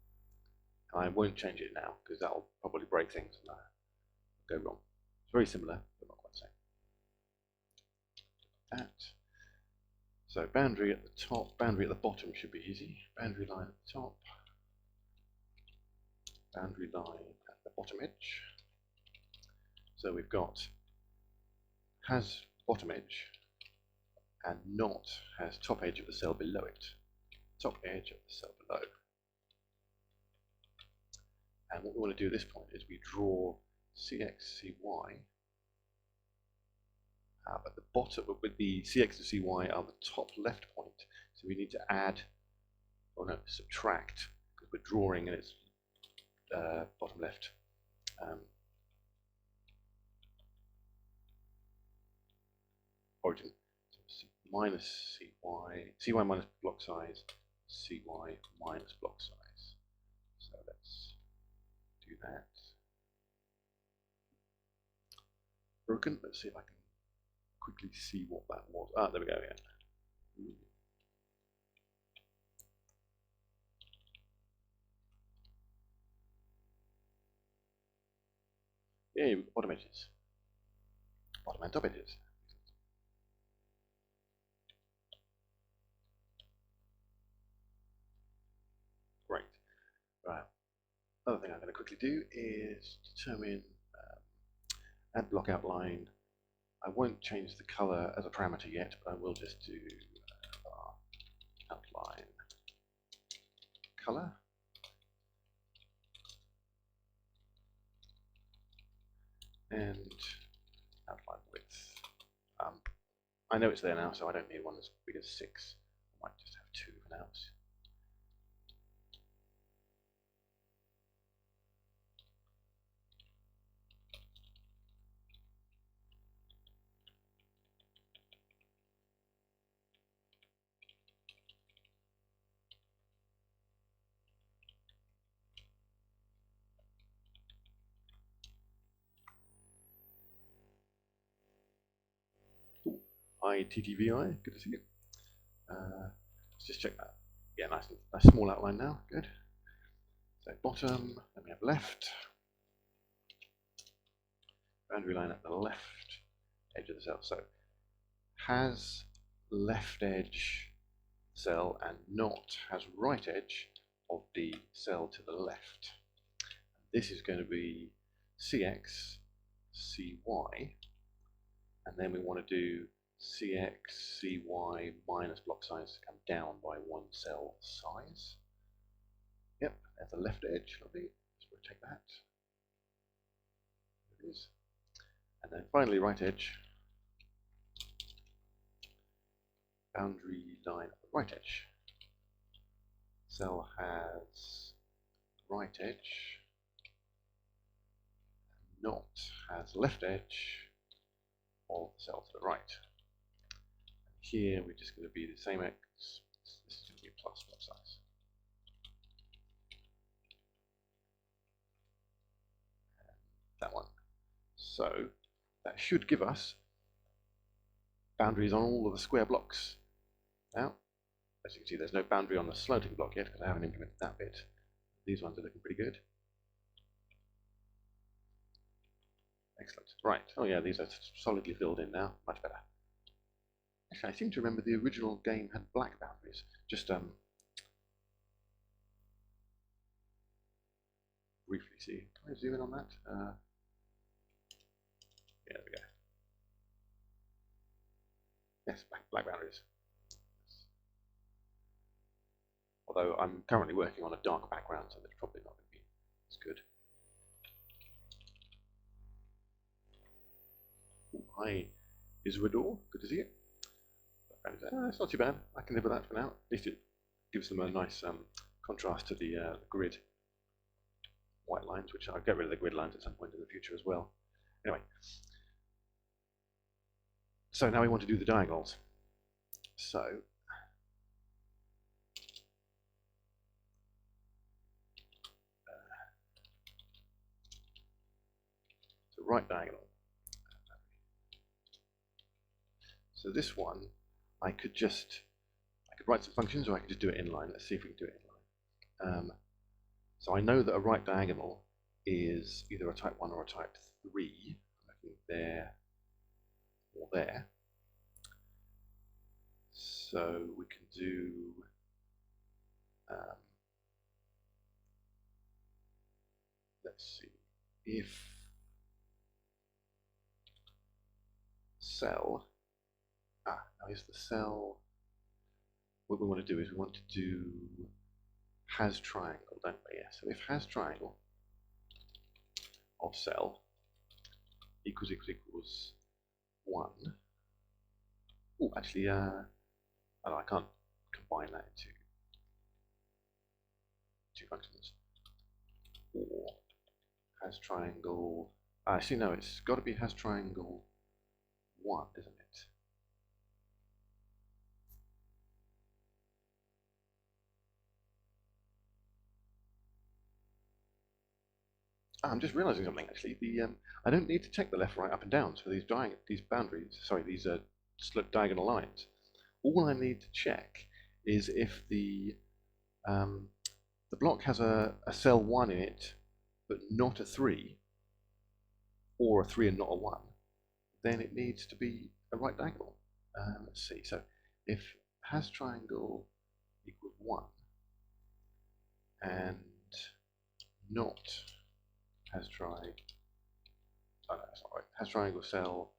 I won't change it now because that'll probably break things and go wrong. It's very similar, but not quite the same. That. So boundary at the top, boundary at the bottom should be easy. Boundary line at the top, boundary line at the bottom edge. So we've got has bottom edge and not has top edge of the cell below it. Top edge of the cell below. And what we want to do at this point is we draw CX, CY. At the bottom, with the CX and CY are the top left point. So we need to add, or no, subtract, because we're drawing and it's bottom left. Origin. So minus CY minus block size, CY minus block size. So let's do that. Broken. Let's see if I can quickly see what that was. There we go. Yeah, we've got bottom edges. Bottom and top edges. Great. Right. Other thing I'm going to quickly do is determine addBlockOutline. I won't change the color as a parameter yet, but I will just do outline color. And outline width. I know it's there now, so I don't need one as big as 6. I might just have 2 for now. Hi TTVI, good to see you. Let's just check that. Yeah, nice small outline now, good. So bottom, then we have left. Boundary line at the left edge of the cell. So has left edge cell and not has right edge of the cell to the left. This is going to be CX, CY, and then we want to do CX, CY minus block size to come down by one cell size. Yep, there's the left edge, lovely. Let's rotate that. There it is. And then finally right edge. Boundary line at the right edge. Cell has right edge. Not has left edge of the cell to the right. And here we're just going to be the same X. This is going to be plus block size. And that one. So that should give us boundaries on all of the square blocks. Now, as you can see, there's no boundary on the sloping block yet because I haven't implemented that bit. These ones are looking pretty good. Excellent. Right. Oh yeah, these are solidly filled in now. Much better. Actually, I seem to remember the original game had black boundaries. Just briefly see. Can I zoom in on that? Yeah, there we go. Yes, black boundaries. Although I'm currently working on a dark background, so that's probably not going to be as good. Hi, Isrador. Good to see you. It's not too bad. I can live with that for now. At least it gives them a nice contrast to the grid white lines, which I'll get rid of the grid lines at some point in the future as well. Anyway, so now we want to do the diagonals. So right diagonal. So this one, I could write some functions, or I could just do it inline. Let's see if we can do it inline. So I know that a right diagonal is either a type 1 or a type 3. Looking there or there. So we can do let's see, if cell, now is the cell, what we want to do is we want to do has triangle, don't we? Yeah, so if has triangle of cell equals 1. Oh, actually, I can't combine that into two functions. Or has triangle, actually no, it's got to be has triangle 1, isn't it? I'm just realizing something actually. I don't need to check the left, right, up and downs for these boundaries. Sorry, these diagonal lines. All I need to check is if the block has a cell 1 in it, but not a 3, or a 3 and not a 1. Then it needs to be a right diagonal. Let's see. So if has triangle equals 1 and not has triangle, oh no, that's not right. Has triangle cell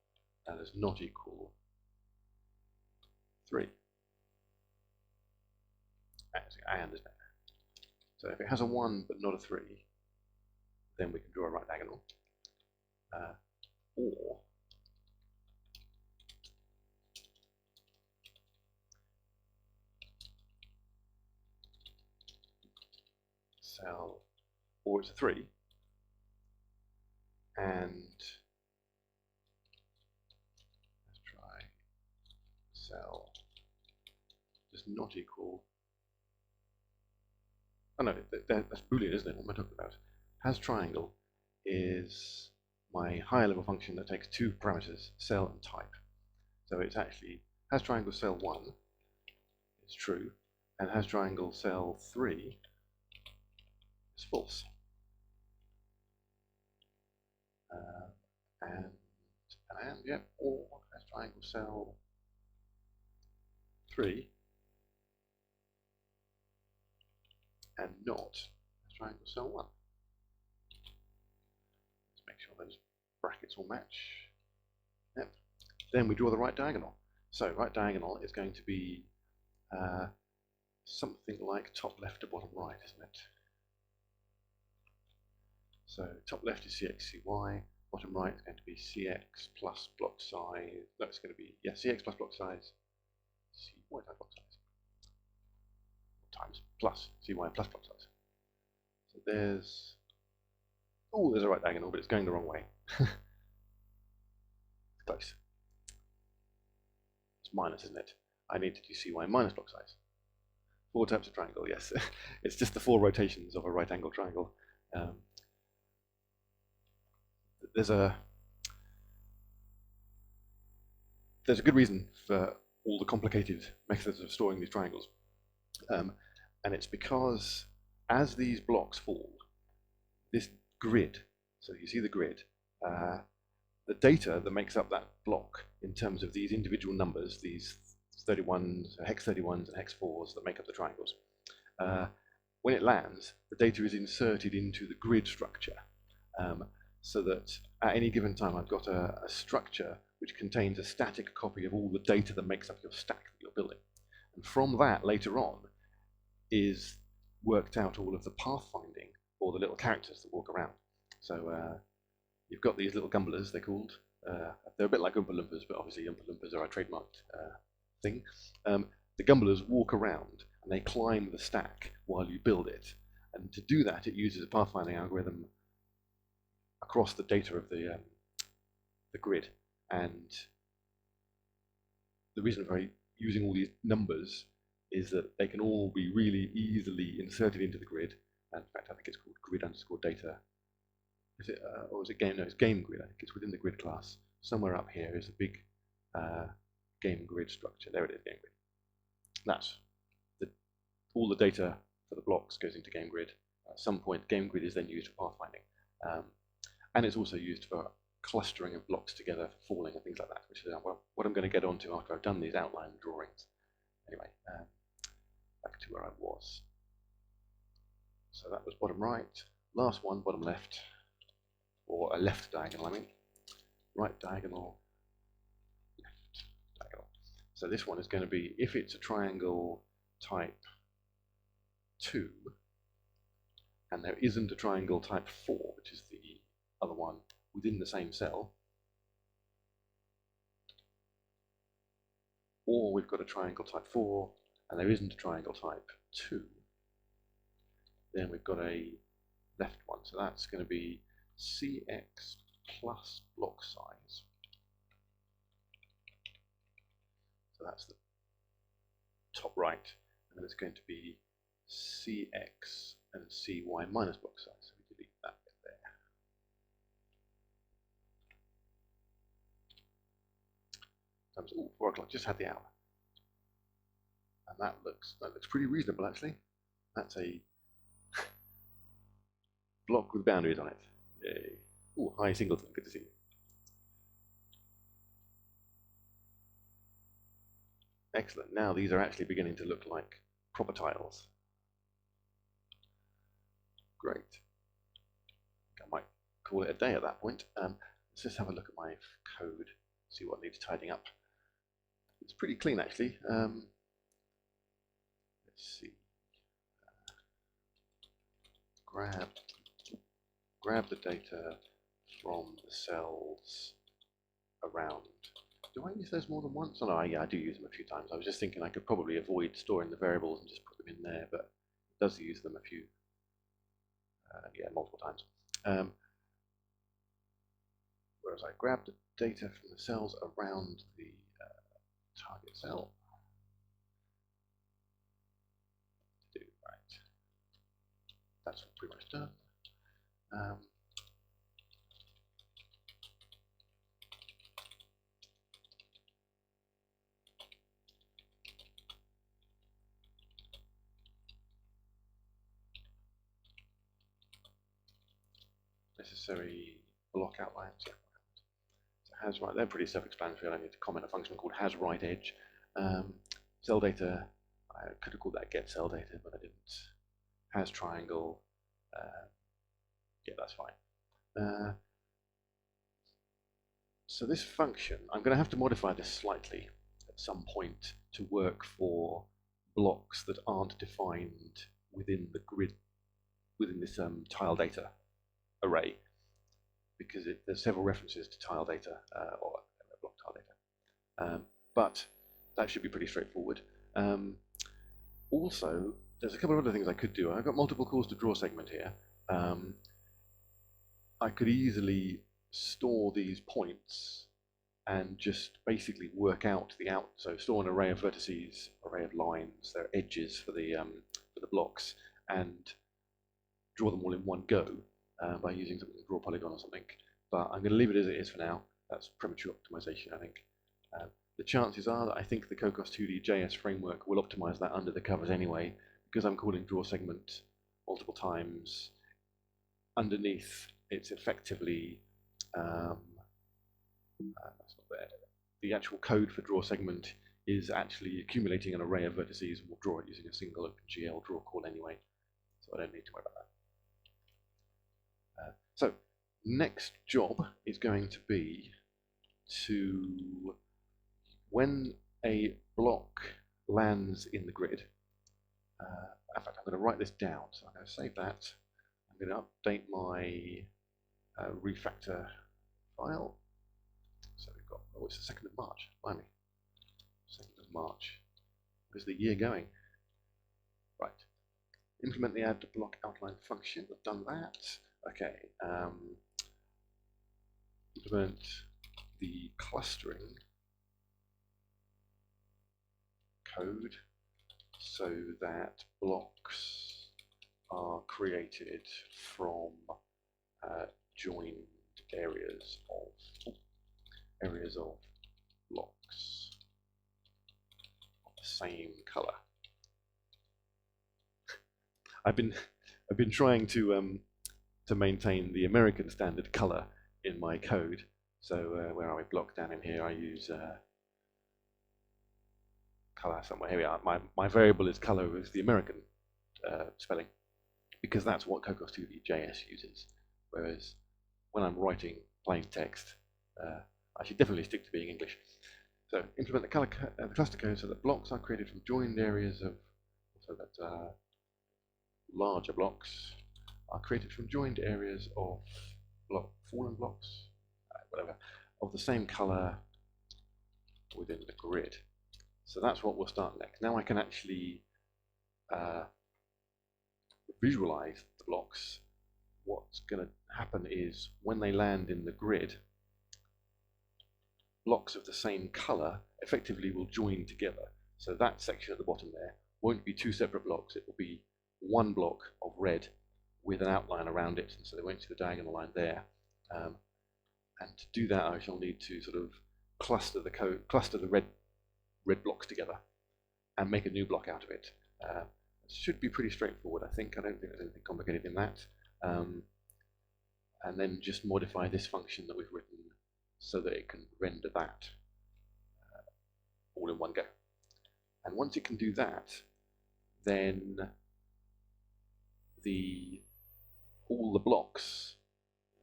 that is not equal 3. And isn't it? So if it has a 1 but not a 3, then we can draw a right diagonal. Or cell, or it's a 3, and let's try cell does not equal, oh no, that's Boolean, isn't it? What am I talking about? Has triangle is my higher level function that takes 2 parameters, cell and type. So it's actually has triangle cell 1 is true, and has triangle cell 3 is false. And yeah, or has triangle cell 3 and not triangle cell 1. Let's make sure those brackets all match. Yep. Then we draw the right diagonal. So right diagonal is going to be something like top left to bottom right, isn't it? So top left is CX, CY, bottom right is going to be CX plus block size. No, it's going to be, yeah, CX plus block size, CY times block size, times plus CY plus block size. So there's, oh, there's a right diagonal, but it's going the wrong way. Close. It's minus, isn't it? I need to do CY minus block size. 4 types of triangle, yes. It's just the 4 rotations of a right angle triangle. There's a good reason for all the complicated methods of storing these triangles. And it's because as these blocks fall, this grid, so you see the grid, the data that makes up that block in terms of these individual numbers, these 31s, hex 31s and hex 4s that make up the triangles, when it lands, the data is inserted into the grid structure. So that at any given time I've got a structure which contains a static copy of all the data that makes up your stack that you're building. And from that, later on, is worked out all of the pathfinding for the little characters that walk around. So you've got these little gumblers, they're called. They're a bit like Oompa Loompas, but obviously Oompa Loompas are a trademarked thing. The gumblers walk around and they climb the stack while you build it. And to do that, it uses a pathfinding algorithm across the data of the grid. And the reason for using all these numbers is that they can all be really easily inserted into the grid. And in fact, I think it's called grid underscore data. Is it, or is it game? No, it's game grid. I think it's within the grid class. Somewhere up here is a big game grid structure. There it is, game grid. That's all the data for the blocks goes into game grid. At some point, game grid is then used for pathfinding. And it's also used for clustering of blocks together for falling and things like that, which is what I'm going to get onto after I've done these outline drawings. Anyway, back to where I was. So that was bottom right. Last one, bottom left, or a left diagonal, I mean. Right diagonal, left diagonal. So this one is going to be, if it's a triangle type 2, and there isn't a triangle type 4, which is the other one within the same cell, or we've got a triangle type 4 and there isn't a triangle type 2, then we've got a left one. So that's going to be CX plus block size. So that's the top right, and then it's going to be CX and CY minus block size. So we delete that bit there. Oh, 4 o'clock, just had the hour. And that looks pretty reasonable, actually. That's a block with boundaries on it. Yay. Oh, hi Singleton, good to see you. Excellent. Now these are actually beginning to look like proper tiles. Great. I might call it a day at that point. Let's just have a look at my code, see what needs tidying up. It's pretty clean, actually. Let's see. Grab the data from the cells around. Do I use those more than once? Oh no, yeah, I do use them a few times. I was just thinking I could probably avoid storing the variables and just put them in there, but it does use them a few, multiple times. Whereas I grab the data from the cells around the target cell. Right. That's pretty much done. Necessary block outlines. Yeah. So has right, they're pretty self-explanatory. I need to comment a function called has right edge. Cell data, I could have called that get cell data, but I didn't. has triangle. Yeah, that's fine. So this function, I'm going to have to modify this slightly at some point to work for blocks that aren't defined within the grid, within this tile data array, because there's several references to tile data or block tile data. But that should be pretty straightforward. Also, there's a couple of other things I could do. I've got multiple calls to draw segment here. I could easily store these points and just basically work out so store an array of vertices, array of lines, their edges for the blocks, and draw them all in one go by using something like draw polygon or something. But I'm going to leave it as it is for now. That's premature optimization, I think. The chances are that I think the Cocos2d-JS framework will optimize that under the covers anyway, because I'm calling draw segment multiple times. Underneath, it's effectively that's not there. The actual code for draw segment is actually accumulating an array of vertices, and we'll draw it using a single OpenGL draw call anyway, so I don't need to worry about that. So next job is going to be to, when a block lands in the grid, in fact, I'm going to write this down, so I'm going to save that. I'm going to update my refactor file. So we've got, oh, it's the 2nd of March, blimey. 2nd of March. Where's the year going? Right. Implement the addBlockOutline function. I've done that. Okay. Implement the clustering code so that blocks are created from joined areas of blocks of the same color. I've been trying to maintain the American standard color in my code. So where are we? Block down in here. I use color somewhere. Here we are. My variable is color with the American spelling, because that's what Cocos2d-JS uses. Whereas when I'm writing plain text, I should definitely stick to being English. So implement the cluster code so that blocks are created from joined areas of, so that larger blocks are created from joined areas of fallen blocks, whatever, of the same color within the grid. So that's what we'll start next. Now I can actually visualize the blocks. What's going to happen is when they land in the grid, blocks of the same color effectively will join together. So that section at the bottom there won't be two separate blocks. It will be one block of red with an outline around it, and so they won't see the diagonal line there. And to do that, I shall need to sort of cluster the red blocks together and make a new block out of it. It should be pretty straightforward, I think. I don't think there's anything complicated in that. And then just modify this function that we've written so that it can render that all in one go. And once it can do that, then all the blocks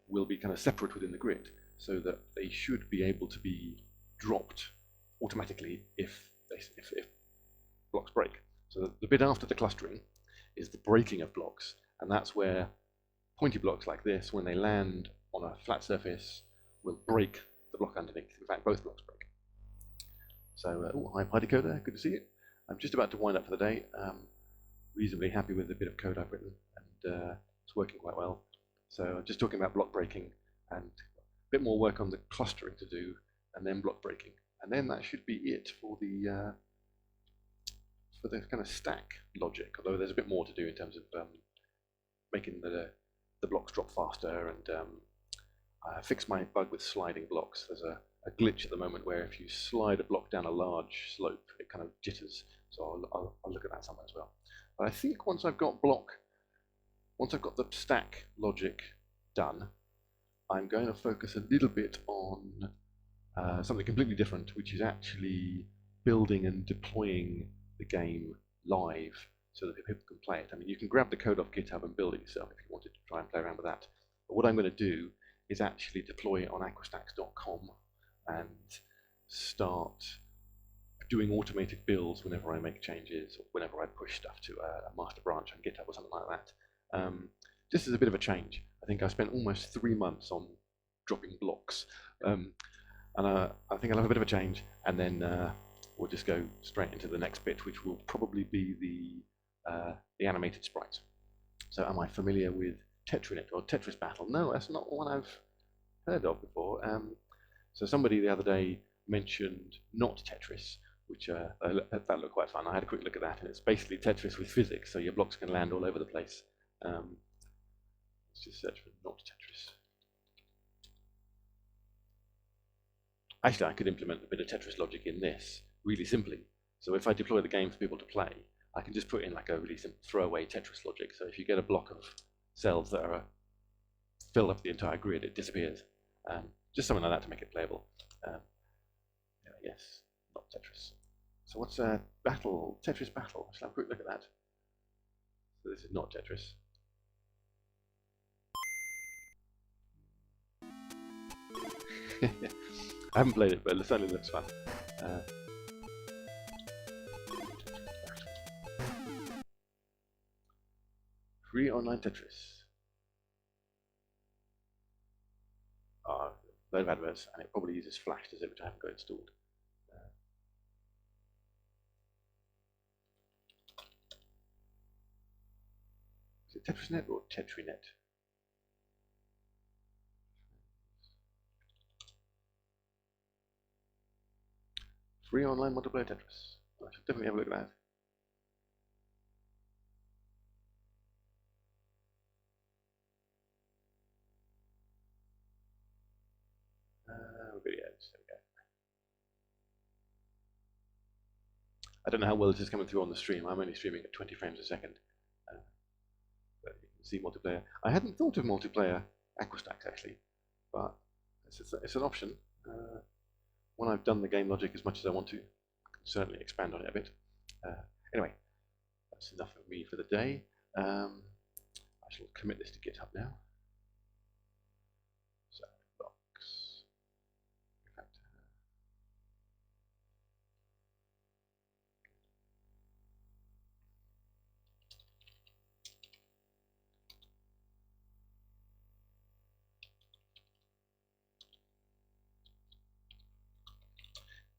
will be kind of separate within the grid, so that they should be able to be dropped automatically if blocks break. So the bit after the clustering is the breaking of blocks, and that's where pointy blocks like this, when they land on a flat surface, will break the block underneath. In fact, both blocks break. So, hi PyDecoder there, good to see you. I'm just about to wind up for the day. Reasonably happy with the bit of code I've written, and it's working quite well. So I'm just talking about block breaking and a bit more work on the clustering to do, and then block breaking. And then that should be it for the kind of stack logic, although there's a bit more to do in terms of making the blocks drop faster, and I fixed my bug with sliding blocks. There's a glitch at the moment where if you slide a block down a large slope, it kind of jitters. So I'll look at that somewhere as well. But I think once I've got the stack logic done, I'm going to focus a little bit on something completely different, which is actually building and deploying the game live so that people can play it. I mean, you can grab the code off GitHub and build it yourself if you wanted to try and play around with that. But what I'm going to do is actually deploy it on AquaStax.com and start doing automated builds whenever I make changes or whenever I push stuff to a master branch on GitHub or something like that. This is a bit of a change. I think I spent almost 3 months on dropping blocks, and I think I'll have a bit of a change, and then we'll just go straight into the next bit, which will probably be the animated sprites. So, am I familiar with Tetrinet or Tetris Battle? No, that's not one I've heard of before. So somebody the other day mentioned Not Tetris, which that looked quite fun. I had a quick look at that, and it's basically Tetris with physics, so your blocks can land all over the place. Let's just search for Not Tetris. Actually, I could implement a bit of Tetris logic in this really simply. So if I deploy the game for people to play, I can just put in like a really simple throwaway Tetris logic. So if you get a block of cells that are fill up the entire grid, it disappears. Just something like that to make it playable. Yes, Not Tetris. So what's Battle? Tetris Battle. Let's have a quick look at that. So this is Not Tetris. I haven't played it, but it certainly looks fun. Free online Tetris. Load of adverts, and it probably uses Flash, does it, which I haven't got installed. Is it TetrisNet or Tetrinet? Free online multiplayer Tetris. I should definitely have a look at that. Videos. There we go. I don't know how well this is coming through on the stream. I'm only streaming at 20 frames a second. But you can see multiplayer. I hadn't thought of multiplayer AquaStax actually, but it's an option. When I've done the game logic as much as I want to, I can certainly expand on it a bit. Anyway, that's enough of me for the day. I shall commit this to GitHub now. So, blocks.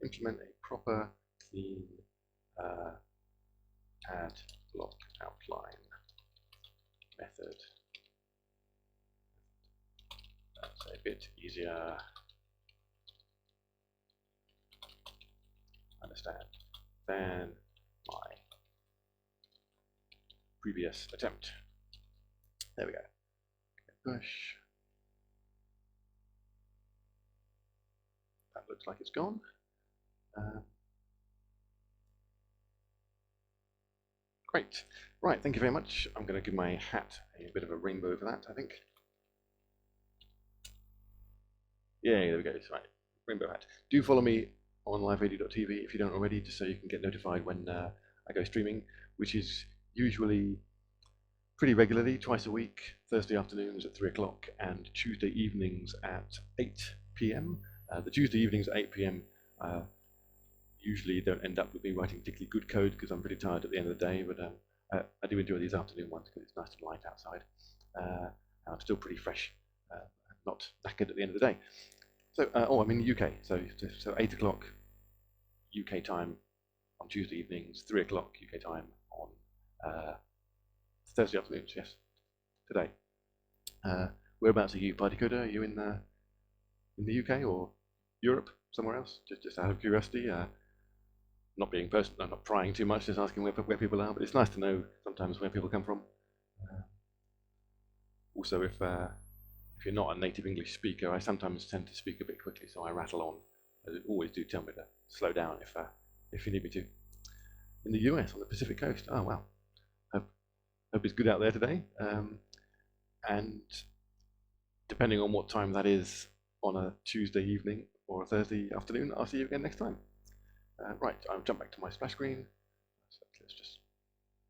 Implement a proper, clean addBlockOutline method. That's a bit easier to understand than my previous attempt. There we go. Push. That looks like it's gone. Great. Right, thank you very much. I'm going to give my hat a bit of a rainbow for that, I think. Yeah, there we go. Right, rainbow hat. Do follow me on liveradio.tv if you don't already, just so you can get notified when I go streaming, which is usually pretty regularly, twice a week, Thursday afternoons at 3 o'clock and Tuesday evenings at 8 p.m. The Tuesday evenings at 8 p.m. Usually don't end up with me writing particularly good code because I'm pretty tired at the end of the day, but I do enjoy these afternoon ones because it's nice and light outside. I'm still pretty fresh, not knackered at the end of the day. So, I'm in the UK, so 8 o'clock UK time on Tuesday evenings, 3 o'clock UK time on Thursday afternoons, yes, today. Whereabouts are you, Party Coder? Are you in the UK or Europe, somewhere else? Just out of curiosity. Not being personal, I'm not prying too much, just asking where people are, but it's nice to know sometimes where people come from. Also, if you're not a native English speaker, I sometimes tend to speak a bit quickly, so I rattle on. Always do tell me to slow down if you need me to. In the US, on the Pacific coast, oh wow. Hope it's good out there today. And depending on what time that is on a Tuesday evening or a Thursday afternoon, I'll see you again next time. Right, I'll jump back to my splash screen. So let's just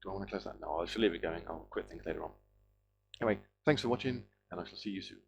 Do I want to close that? No, I shall leave it going. I'll quit things later on. Anyway, thanks for watching, and I shall see you soon.